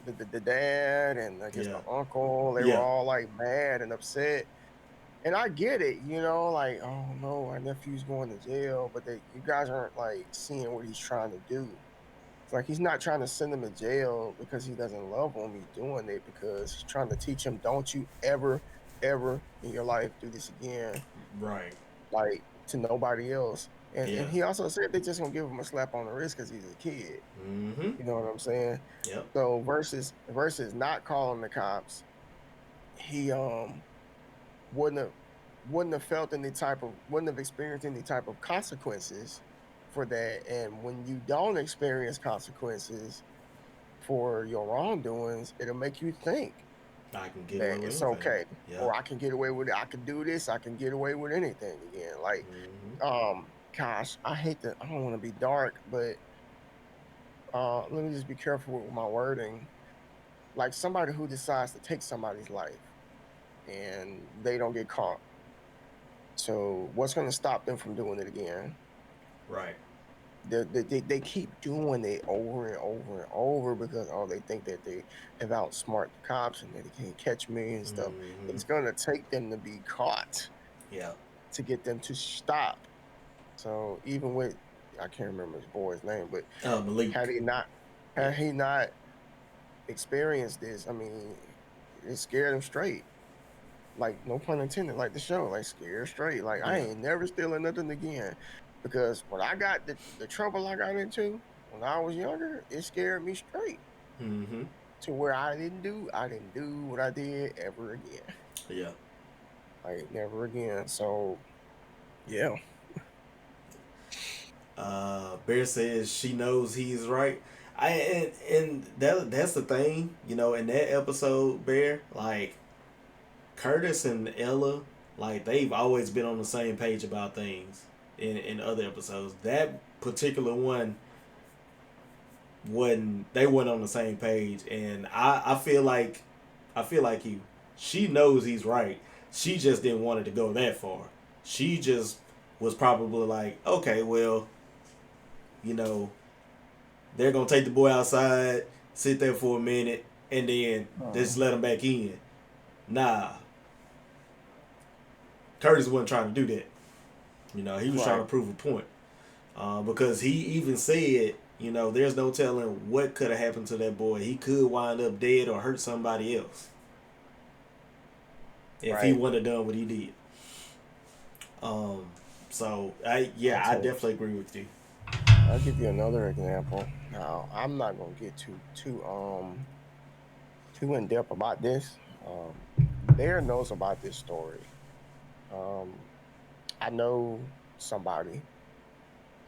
the dad and I guess Yeah. the uncle, they were Yeah. all like mad and upset. And I get it, like, oh no, our nephew's going to jail, but you guys aren't like seeing what he's trying to do. It's like he's not trying to send him to jail because he doesn't love him. He's doing it because he's trying to teach him, don't you ever, ever in your life do this again, Right. like to nobody else. And Yeah. he also said they're just gonna give him a slap on the wrist because he's a kid. Mm-hmm. You know what I'm saying? Yep. So versus not calling the cops, he wouldn't have wouldn't have experienced any type of consequences for that. And when you don't experience consequences for your wrongdoings, it'll make you think I can get away that with it's anything. okay, Yeah. or I can get away with it. I can do this. I can get away with anything again. Like, Mm-hmm. gosh, I don't want to be dark, but let me just be careful with my wording. Like somebody who decides to take somebody's life and they don't get caught. So what's going to stop them from doing it again? Right. They keep doing it over and over and over because they think that they have outsmart the cops and that they can't catch me and stuff. Mm-hmm. It's gonna take them to be caught Yeah. to get them to stop. So even with, I can't remember his boy's name, but Malik. had he not Yeah. had he not experienced this, I mean, it scared him straight. Like no pun intended, like the show, like scared straight. Like I Yeah. ain't never stealing nothing again. Because when I got the trouble I got into when I was younger, it scared me straight Mm-hmm. to where I didn't do what I did ever again. Yeah. Like never again. So yeah. Bear says she knows he's right. And that's the thing, in that episode, Bear, like Curtis and Ella, like they've always been on the same page about things in other episodes. That particular one wasn't they weren't on the same page, and I feel like you. She knows he's right. She just didn't want it to go that far. She just was probably like, okay, well, you know, they're gonna take the boy outside, sit there for a minute, and then just let him back in. Nah, Curtis wasn't trying to do that. He was trying Right. to prove a point. Because he even said, there's no telling what could have happened to that boy. He could wind up dead or hurt somebody else if he Right. wouldn't have done what he did. Um, so I'll I take definitely agree with you. I'll give you another example. Now I'm not gonna get too in depth about this. Bear knows about this story. Um I know somebody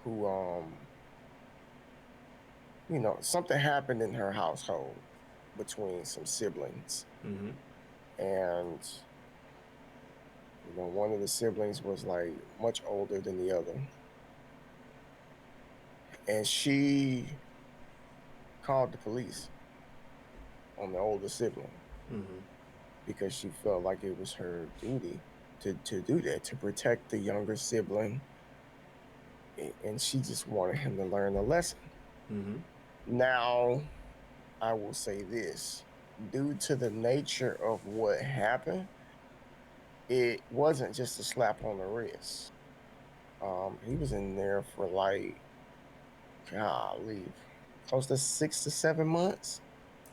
who something happened in her household between some siblings. Mm-hmm. And one of the siblings was like much older than the other. And she called the police on the older sibling Mm-hmm. because she felt like it was her duty. to do that, to protect the younger sibling, and she just wanted him to learn a lesson. Mm-hmm. Now, I will say this: due to the nature of what happened, it wasn't just a slap on the wrist. He was in there for like, golly, close to 6 to 7 months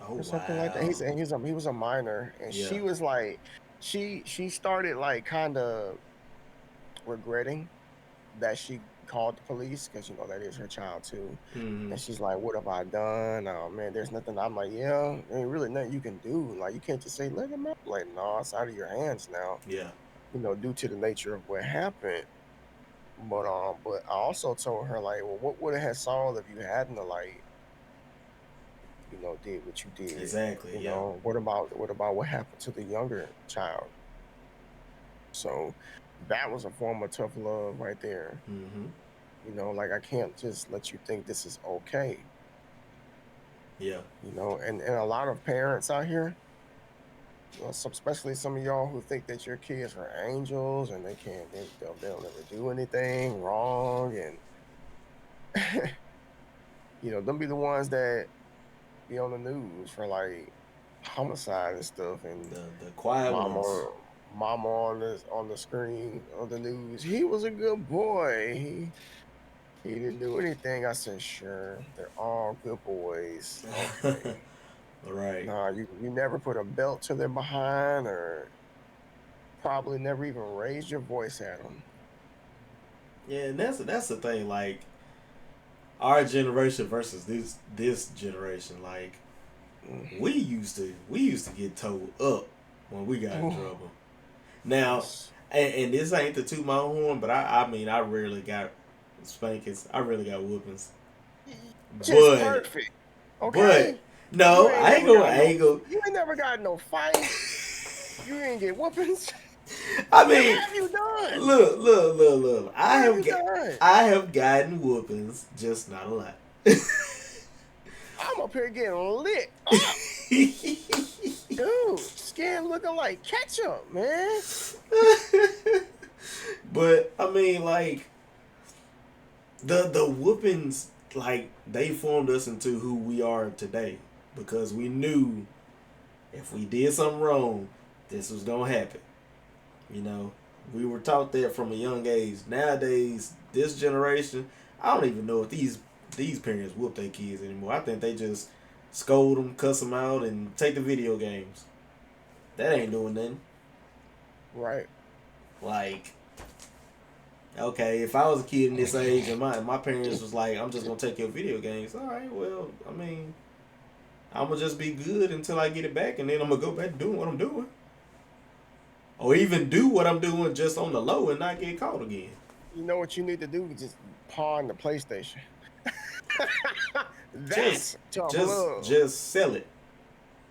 Oh or something like that. wow. He was a minor, and Yeah. she was like, she started like kind of regretting that she called the police because that is her child too. Mm-hmm. And she's like, "What have I done? Oh man, there's nothing." I'm like, "Yeah, there ain't really nothing you can do. Like, you can't just say let him out." Like, no, it's out of your hands now. Yeah. Due to the nature of what happened. But I also told her like, well, what would it have solved if you hadn't have, like, did what you did? Exactly. Yeah. What about what happened to the younger child? So that was a form of tough love right there. Mm-hmm. Like, I can't just let you think this is okay. Yeah. And a lot of parents out here, especially some of y'all who think that your kids are angels and they'll never do anything wrong, and them be the ones that be on the news for like homicide and stuff, and The quiet ones. mama mama on the screen on the news. He was a good boy. He didn't do anything. I said, sure, they're all good boys. Okay. Right. Nah, you never put a belt to their behind, or probably never even raised your voice at them. Yeah, and that's the thing. Like our generation versus this generation. Like we used to get told up when we got in Mm. trouble. Now, Yes. and this ain't to toot my own horn, but I mean I rarely got spankings. I really got whoopings. Just But perfect. but Okay. You no, ain't I ain't never gonna got I no. ain't gonna. You ain't never got no fights. You ain't get whoopings. I What mean, have you done? look. What have you done? I have gotten whoopings, just not a lot. I'm up here getting lit up, dude. Skin looking like ketchup, man. But I mean, like the whoopings, like they formed us into who we are today because we knew if we did something wrong, this was gonna happen. You know, we were taught that from a young age. Nowadays, this generation, I don't even know if these parents whoop their kids anymore. I think they just scold them, cuss them out, and take the video games. That ain't doing nothing. Right. Like, okay, if I was a kid in this age and my parents was like, "I'm just gonna take your video games," all right. Well, I mean, I'm gonna just be good until I get it back, and then I'm gonna go back to doing what I'm doing, or even do what I'm doing just on the low and not get caught again. You know what you need to do? Just pawn the PlayStation. Just That's tough just love. just sell it.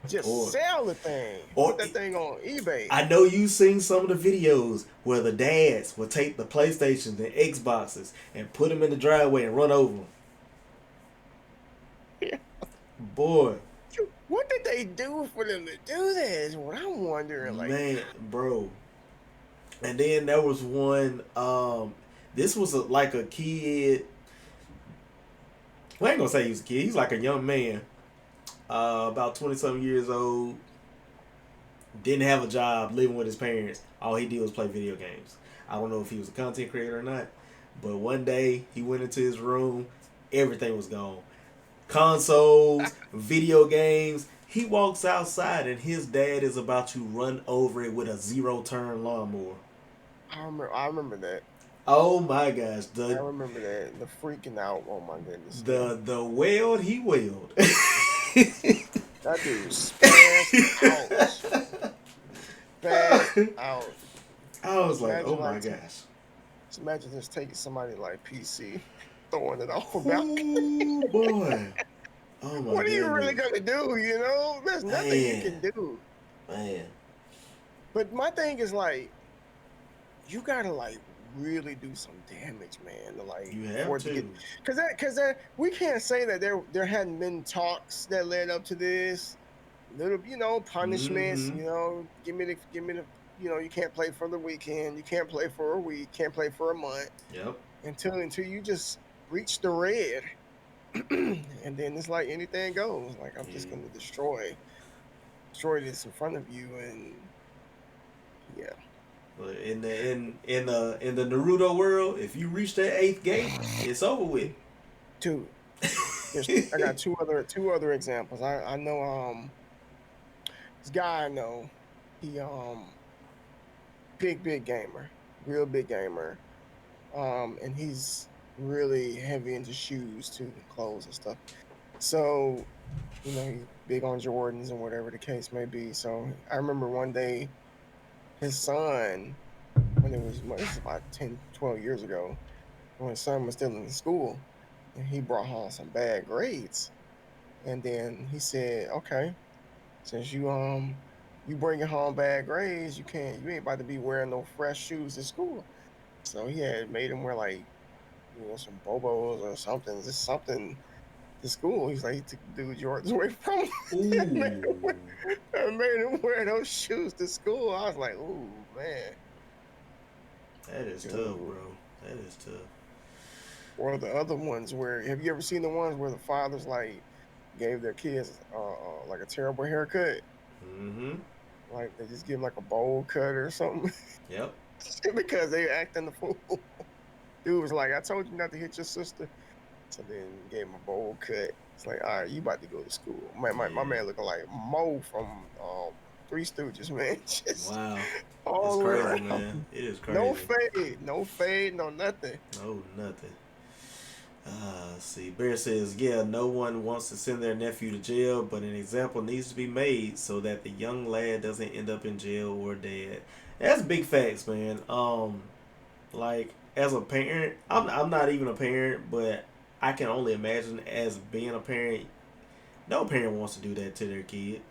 Just Or sell the thing. Put or that thing on eBay. I know you've seen some of the videos where the dads will take the PlayStations and Xboxes and put them in the driveway and run over them. Boy, What did they do for them to do that? Is what I'm wondering. Like, man, bro. And then there was one. This was like a kid. Well, I ain't gonna say he was a kid. He's like a young man, about 20 something years old. Didn't have a job, living with his parents. All he did was play video games. I don't know if he was a content creator or not, but one day he went into his room, everything was gone. Consoles, video games. He walks outside and his dad is about to run over it with a zero turn lawnmower. I remember that. Oh my gosh, I remember that. The freaking out. Oh my goodness. Yeah. the wailed he wailed. That dude spazzed out. Spazzed out. I was Just like, oh imagine my like gosh. just imagine just taking somebody like PC, throwing it off a balcony. Oh boy. Oh my What are you really goodness. gonna do? There's nothing you Man. can do. Man. But my thing is like, you gotta like really do some damage, man, to like You have for it to get, to. because we can't say that there hadn't been talks that led up to this. Little, punishments. Mm-hmm. Give me the you can't play for the weekend, you can't play for a week, can't play for a month Yep. until you just reach the red, and then it's like anything goes. Like I'm just Yeah. gonna destroy this in front of you, and yeah. But in the Naruto world, if you reach that eighth gate, it's over with. Dude, I got two other examples. I know this guy I know, he big gamer, real big gamer. And he's really heavy into shoes too, clothes and stuff. So, he's big on Jordans and whatever the case may be. So I remember one day his son, this is about 10, 12 years ago, when his son was still in school, and he brought home some bad grades. And then he said, okay, since you bringing home bad grades, you ain't about to be wearing no fresh shoes to school. So he had made him wear like some Bobos or something, just something to school. He's like, he took the dude Jordans away from him and Ooh, made him wear those shoes to school. I was like, ooh, man. that is tough, Dude. bro. That is tough. Or the other ones where, have you ever seen the ones where the fathers like gave their kids like a terrible haircut? Mm-hmm. Like they just give them like a bowl cut or something Yep. because they acting the fool. Dude was like, I told you not to hit your sister. So then gave him a bowl cut. It's like, all right, you about to go to school. My Yeah. man looking like Mo from Three Stooges, man. Just Wow. It's all the way crazy, around. man. It is No crazy. fade, no fade, no nothing. No, nothing. Let's see. Bear says, yeah, no one wants to send their nephew to jail, but an example needs to be made so that the young lad doesn't end up in jail or dead. That's big facts, man. Like as a parent, I'm not even a parent, but I can only imagine as being a parent, no parent wants to do that to their kid,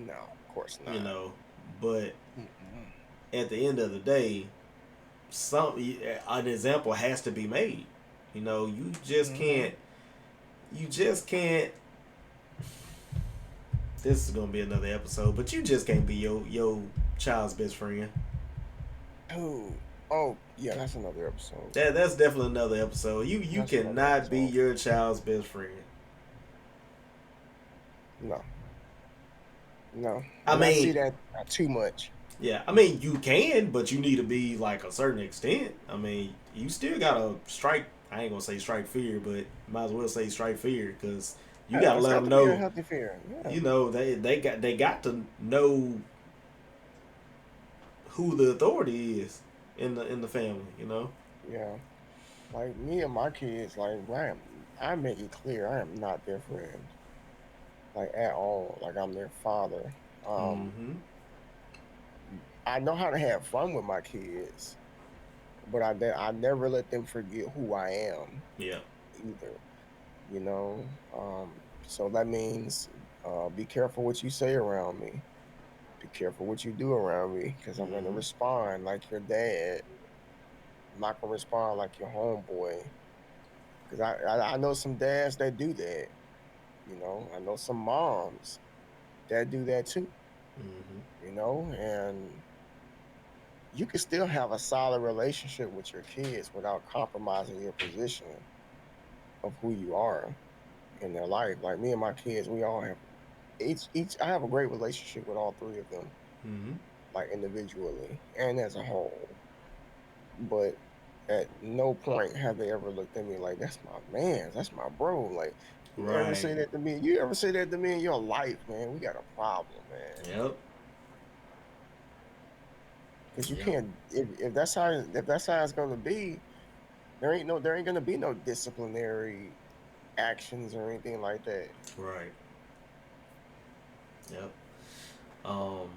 No, of course you not. know. But Mm-mm. at the end of the day, an example has to be made. You just Mm-hmm. can't. You just can't. This is gonna be another episode, but you just can't be your child's best friend. Dude. Oh, yeah, that's another episode. That's definitely another episode. You That's another cannot be episode. your child's best friend. No, no. I And I see mean, that too much. yeah, I mean you can, but you need to be like a certain extent. I mean, you still gotta strike. I ain't gonna say strike fear, but might as well say strike fear because you Yeah, gotta it's let got them to be a know. healthy fear. Yeah. They got to know who the authority is in the family. Yeah. Like me and my kids, like I make it clear I am not their friend, like at all. Like I'm their father. Um, Mm-hmm. I know how to have fun with my kids, but I never let them forget who I am Yeah. either. So that means be careful what you say around me. Be careful what you do around me, because I'm gonna Mm-hmm. respond like your dad. I'm not gonna respond like your homeboy. Because I know some dads that do that. I know some moms that do that too. Mm-hmm. And you can still have a solid relationship with your kids without compromising your position of who you are in their life. Like me and my kids, we all have each. I have a great relationship with all three of them, Mm-hmm. like individually and as a whole. But at no point have they ever looked at me like that's my man, that's my bro. Like you ever Right. say that to me? You ever say that to me in your life, man? We got a problem, man. Yep. Because you Yep. can't if that's how it's gonna be. There ain't gonna be no disciplinary actions or anything like that. Right. Yep. Um.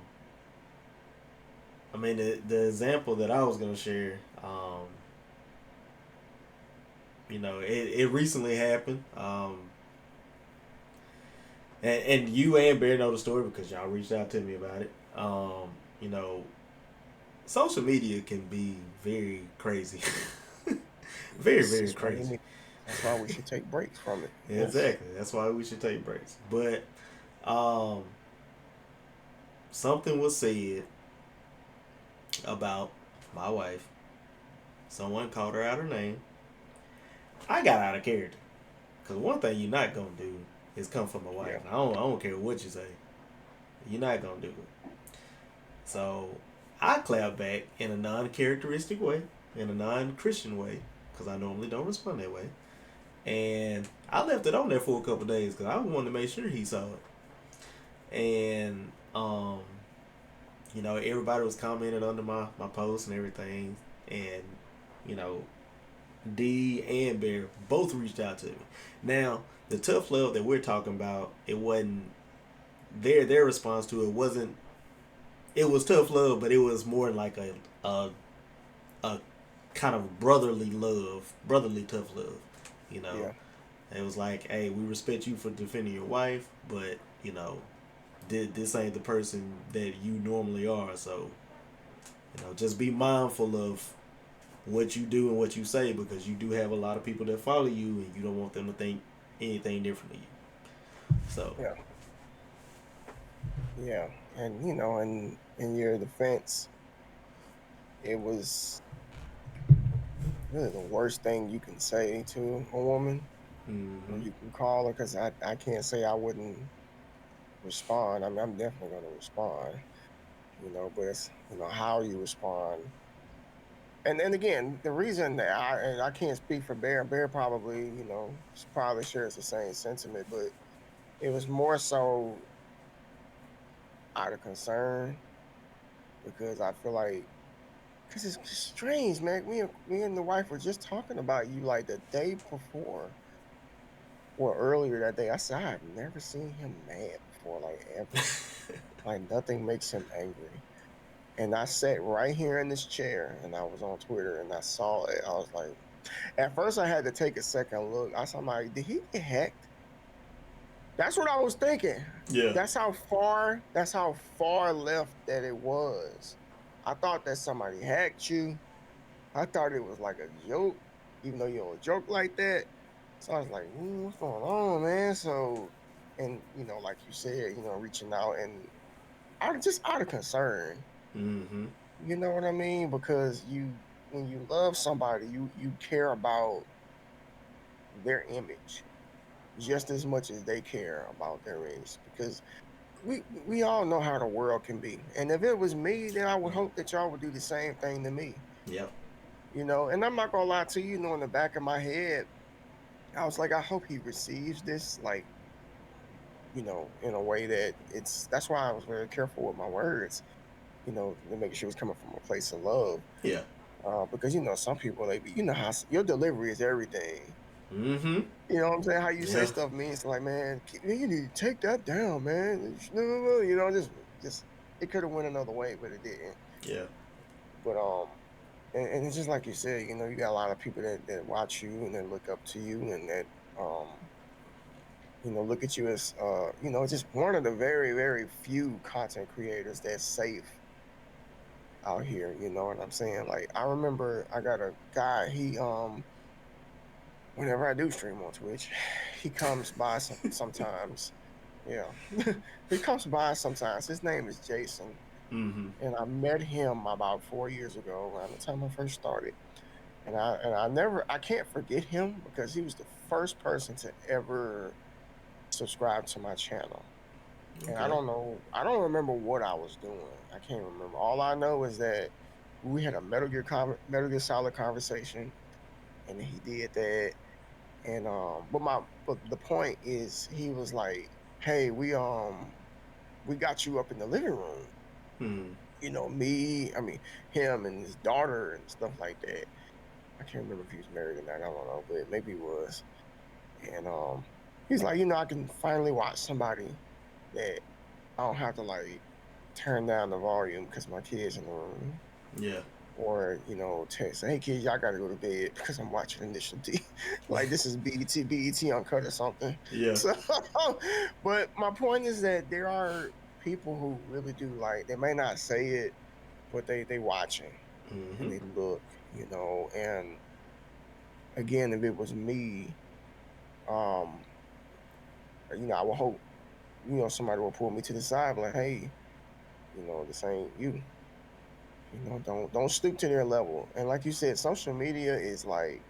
I mean, the example that I was gonna share. It recently happened. And you and Bear know the story because y'all reached out to me about it. You know, social media can be very crazy. Very, Yes, very crazy. that's why we should take breaks from it. Yes. Exactly. That's why we should take breaks. But um, something was said about my wife. Someone called her out her name. I got out of character. Because one thing you're not going to do is come from a wife. Yeah. I don't care what you say. You're not going to do it. So I clap back in a non characteristic way, in a non Christian way, because I normally don't respond that way. And I left it on there for a couple days because I wanted to make sure he saw it. And, everybody was commenting under my post and everything. And, you know, D and Bear both reached out to me. Now, the tough love that we're talking about, it wasn't their response to it wasn't it was tough love, but it was more like a kind of brotherly tough love. You know, Yeah. it was like, hey, we respect you for defending your wife, but this ain't the person that you normally are. So, just be mindful of what you do and what you say because you do have a lot of people that follow you, and you don't want them to think anything different of you. So, Yeah. Yeah. And in your defense, it was really the worst thing you can say to a woman, or mm-hmm. you can call her, because I can't say I wouldn't respond. I mean, I'm definitely going to respond, but it's, how you respond. And again, the reason that I can't speak for Bear probably, probably shares the same sentiment, but it was more so out of concern, because I feel like, because it's just strange, man. Me and the wife were just talking about you like the day before or earlier that day. I said, I've never seen him mad before, like ever. Like nothing makes him angry. And I sat right here in this chair and I was on Twitter and I saw it. I was like, at first I had to take a second look. I was like, did he get hacked? That's what I was thinking. Yeah. That's how far left that it was. I thought that somebody hacked you. I thought it was like a joke, even though you don't joke like that. So I was like, what's going on, man? So, and like you said, reaching out and out of concern. Mm-hmm. You know what I mean? Because when you love somebody, you care about their image just as much as they care about their image. Because we all know how the world can be. And if it was me, then I would hope that y'all would do the same thing to me. Yep. And I'm not gonna lie to you, in the back of my head, I was like, I hope he receives this, like, in a way that that's why I was very careful with my words, to make sure it was coming from a place of love. Yeah. Because some people, how your delivery is everything. Mm-hmm. You know what I'm saying? How you say Yeah. stuff means like, man, you need to take that down, man. Just it could have went another way, but it didn't. Yeah. But and it's just like you said, you got a lot of people that watch you and that look up to you and that look at you as just one of the very, very few content creators that's safe out here. You know what I'm saying? Like, I remember I got a guy, he whenever I do stream on Twitch, he comes by sometimes. Yeah. He comes by sometimes. His name is Jason. Mm-hmm. And I met him about 4 years ago, around the time I first started. And I can't forget him because he was the first person to ever subscribe to my channel. And I Okay. don't know, I don't remember what I was doing. I can't remember. All I know is that we had a Metal Gear Solid conversation, and he did that. And but the point is, he was like, "Hey, we got you up in the living room." Hmm. I mean, him and his daughter and stuff like that. I can't remember if he was married or not. I don't know, but maybe he was. And he's like, I can finally watch somebody that I don't have to like turn down the volume because my kids in the room, Yeah. or text, hey kids, y'all gotta go to bed because I'm watching Initial D. Like, this is BET Uncut or something. Yeah. So, but my point is that there are people who really do, like, they may not say it, but they watching Mm-hmm. and they look, and again, if it was me, um, I would hope, somebody will pull me to the side, like, hey, this ain't you. Don't stoop to their level. And like you said, social media is like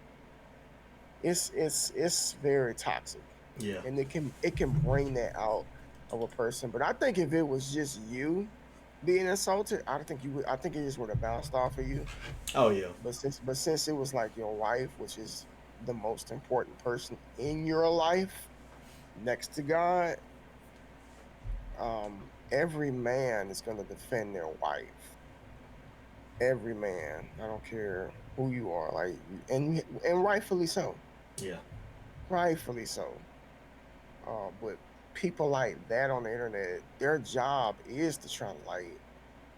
it's very toxic, Yeah. and it can bring that out of a person. But I think if it was just you being insulted, I think it just would have bounced off of you. Oh yeah. But since it was like your wife, which is the most important person in your life next to God, every man is going to defend their wife. Every man, I don't care who you are, like, and rightfully so, Yeah. rightfully so. But people like that on the internet, their job is to try to like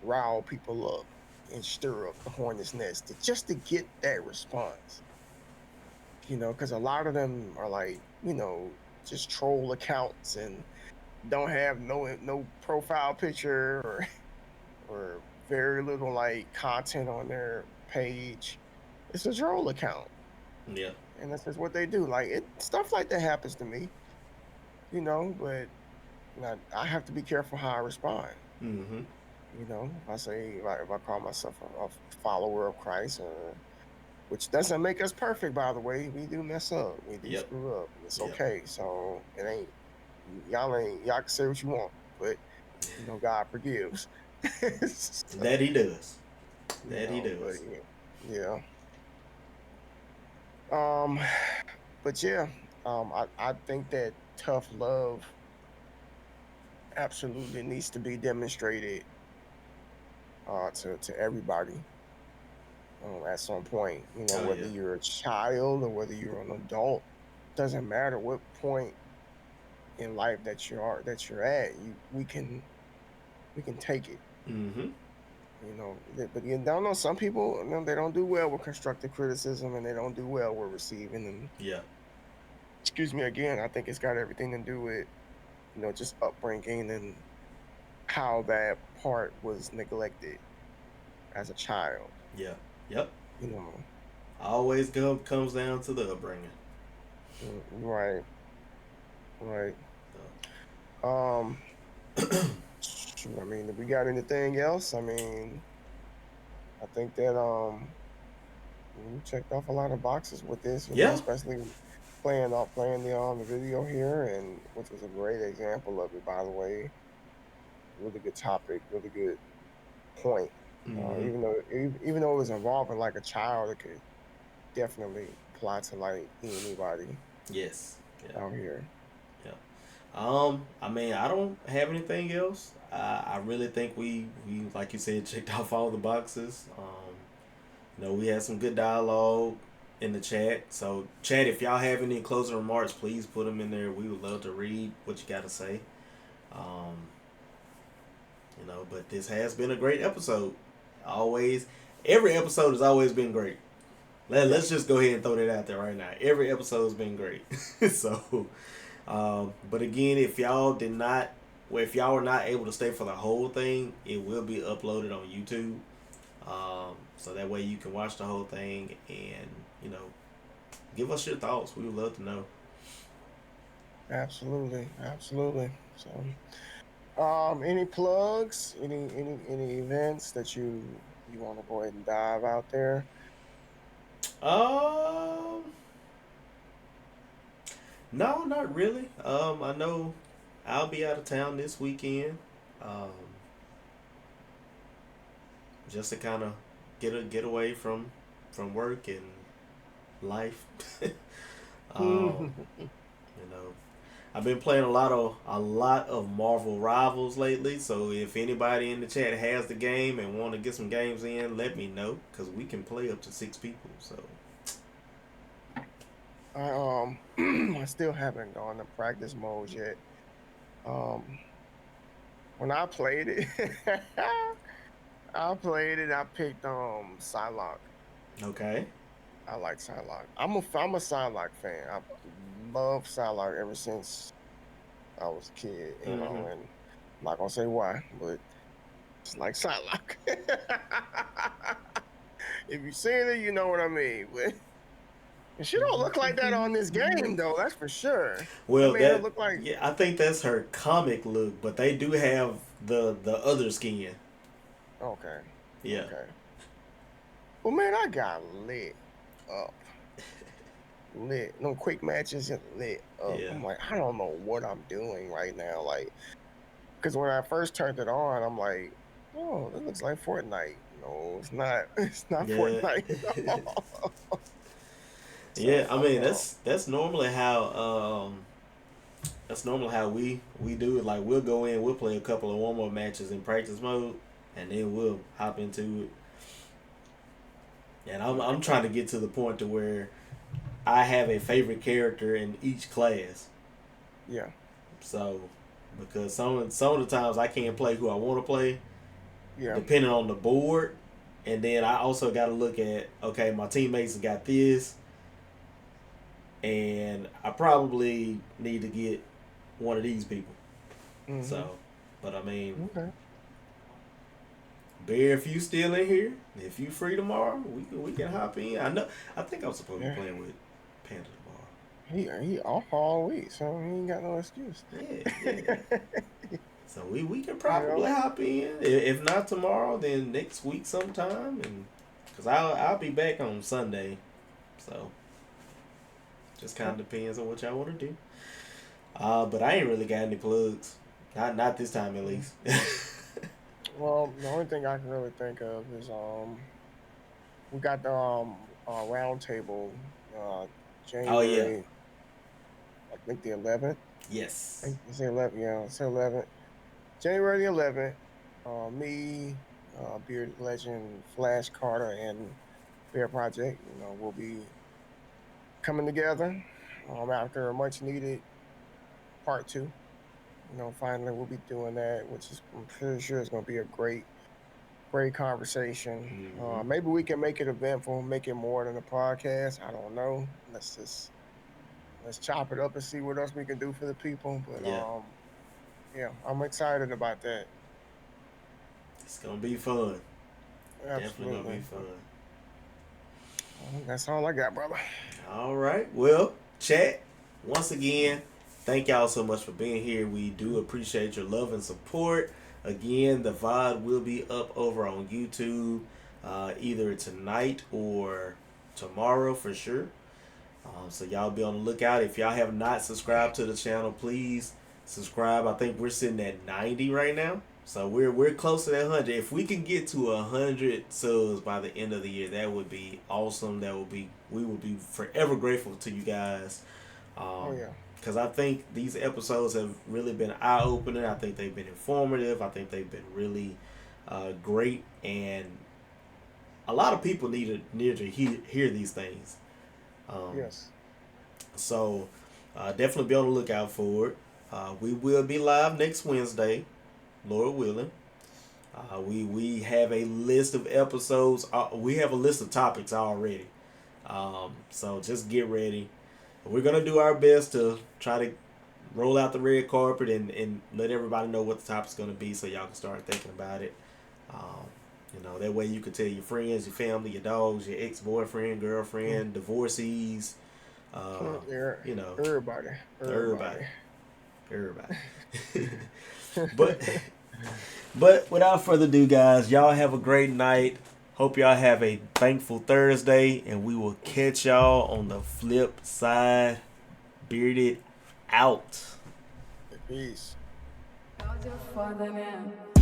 rile people up and stir up the hornet's nest just to get that response. Because a lot of them are like, just troll accounts and don't have no profile picture or very little like content on their page. It's a troll account, Yeah. and that's just what they do. Like stuff like that happens to me, but I have to be careful how I respond. Mm-hmm. If I call myself a follower of Christ, which doesn't make us perfect, by the way. We do mess up, we do Yep. screw up, and it's Yep. okay. So it y'all can say what you want, but God forgives. That So he does. That he but does. yeah. Um, but yeah, I think that tough love absolutely needs to be demonstrated to everybody at some point. Oh Whether yeah. you're a child or whether you're an adult, doesn't matter what point in life that you're at. We can take it. Mm-hmm. But you don't know, some people, they don't do well with constructive criticism, and they don't do well with receiving. And Yeah. excuse me again, I think it's got everything to do with just upbringing and how that part was neglected as a child. Yeah. Yep. You know, Always comes down to the upbringing. right, right. So, Um, shoot, I mean, if we got anything else, I mean, I think that we checked off a lot of boxes with this, yeah. especially playing the video here, and which was a great example of it, by the way. Really good topic, really good point. Mm-hmm. Even though it was involving like a child, it could definitely apply to like anybody Yes. Yeah. out here. Yeah. I mean, I don't have anything else. I really think we like you said checked off all the boxes. We had some good dialogue in the chat. So, chat, if y'all have any closing remarks, please put them in there. We would love to read what you got to say. Um, but this has been a great episode. Always, every episode has always been great. Let's just go ahead and throw that out there right now. Every episode has been great. So, but again, if y'all were not able to stay for the whole thing, it will be uploaded on YouTube. So that way you can watch the whole thing and give us your thoughts. We would love to know. Absolutely, absolutely. So, any plugs, any events that you want to go ahead and dive out there? Um, no, not really. I know I'll be out of town this weekend. Um, just to kind of get away from work and life. um, you know, I've been playing a lot of Marvel Rivals lately. So if anybody in the chat has the game and want to get some games in, let me know because we can play up to 6 people. So I still haven't gone to practice mode yet. Um, when I played it, I picked Psylocke. okay. I like Psylocke. I'm a Psylocke fan. I love Psylocke ever since I was a kid, Mm-hmm. and I'm not gonna say why, but it's like Psylocke. If you seen it, you know what I mean. But and she don't look like that on this game, though. That's for sure. They Well, made her look like yeah, I think that's her comic look, but they do have the other skin. okay. Yeah. Okay. Well, man, I got lit up. Lit. No quick matches, just lit up. Yeah. I'm like, I don't know what I'm doing right now. Like, because when I first turned it on, I'm like, oh, it looks like Fortnite. No, it's not. It's not Yeah. Fortnite at all. Yeah, So I I'm mean that's normally how we do it. Like we'll go in, we'll play a couple of one more matches in practice mode, and then we'll hop into it. And I'm trying to get to the point to where I have a favorite character in each class. yeah, So because some of the times I can't play who I want to play, yeah. depending on the board, and then I also got to look at, okay, my teammates got this, and I probably need to get one of these people. Mm-hmm. So, but I mean, Okay. Bear, if you still in here, if you free tomorrow, we can hop in. I think I'm supposed to be Yeah. playing with Panda He off all week, so he ain't got no excuse. tomorrow. Yeah, yeah. So we can You probably know? hop in. If not tomorrow, then next week sometime, and because I'll be back on Sunday, so just kind of depends on what y'all want to do. But I ain't really got any plugs. Not this time at least. Well, the only thing I can really think of is we got the round table Oh yeah. January, I think the 11th. I Yes. think it's the 11th. Yeah, it's the 11th. January the 11th. Me, Bearded Legend, Flash Carter, and Bear Project. We'll be coming together after a much needed part two. Finally we'll be doing that, which is I'm pretty sure is going to be a great conversation. Mm-hmm. Maybe we can make it eventful, make it more than a podcast. I don't know. Let's chop it up and see what else we can do for the people. But Yeah. yeah, I'm excited about that. It's gonna be fun. Definitely gonna be Absolutely. fun. That's all I got, brother. All right. Well, chat. Once again, thank y'all so much for being here. We do appreciate your love and support. Again, the VOD will be up over on YouTube either tonight or tomorrow for sure. So y'all be on the lookout. If y'all have not subscribed to the channel, please subscribe. I think we're sitting at 90 right now. So we're close to that 100. If we can get to 100 subs by the end of the year, that would be awesome. We would be forever grateful to you guys. Oh yeah. Because I think these episodes have really been eye opening. I think they've been informative. I think they've been really great, and a lot of people need to hear these things. Yes. So definitely be on the lookout for it. We will be live next Wednesday, Lord willing. We have a list of episodes. We have a list of topics already. So just get ready. We're gonna do our best to try to roll out the red carpet and let everybody know what the topic's gonna be, so y'all can start thinking about it. Um, that way you can tell your friends, your family, your dogs, your ex-boyfriend, girlfriend, divorcees. Everybody. Everybody. but but without further ado, guys, y'all have a great night. Hope y'all have a thankful Thursday, and we will catch y'all on the flip side. Bearded out. Peace. How's your father now?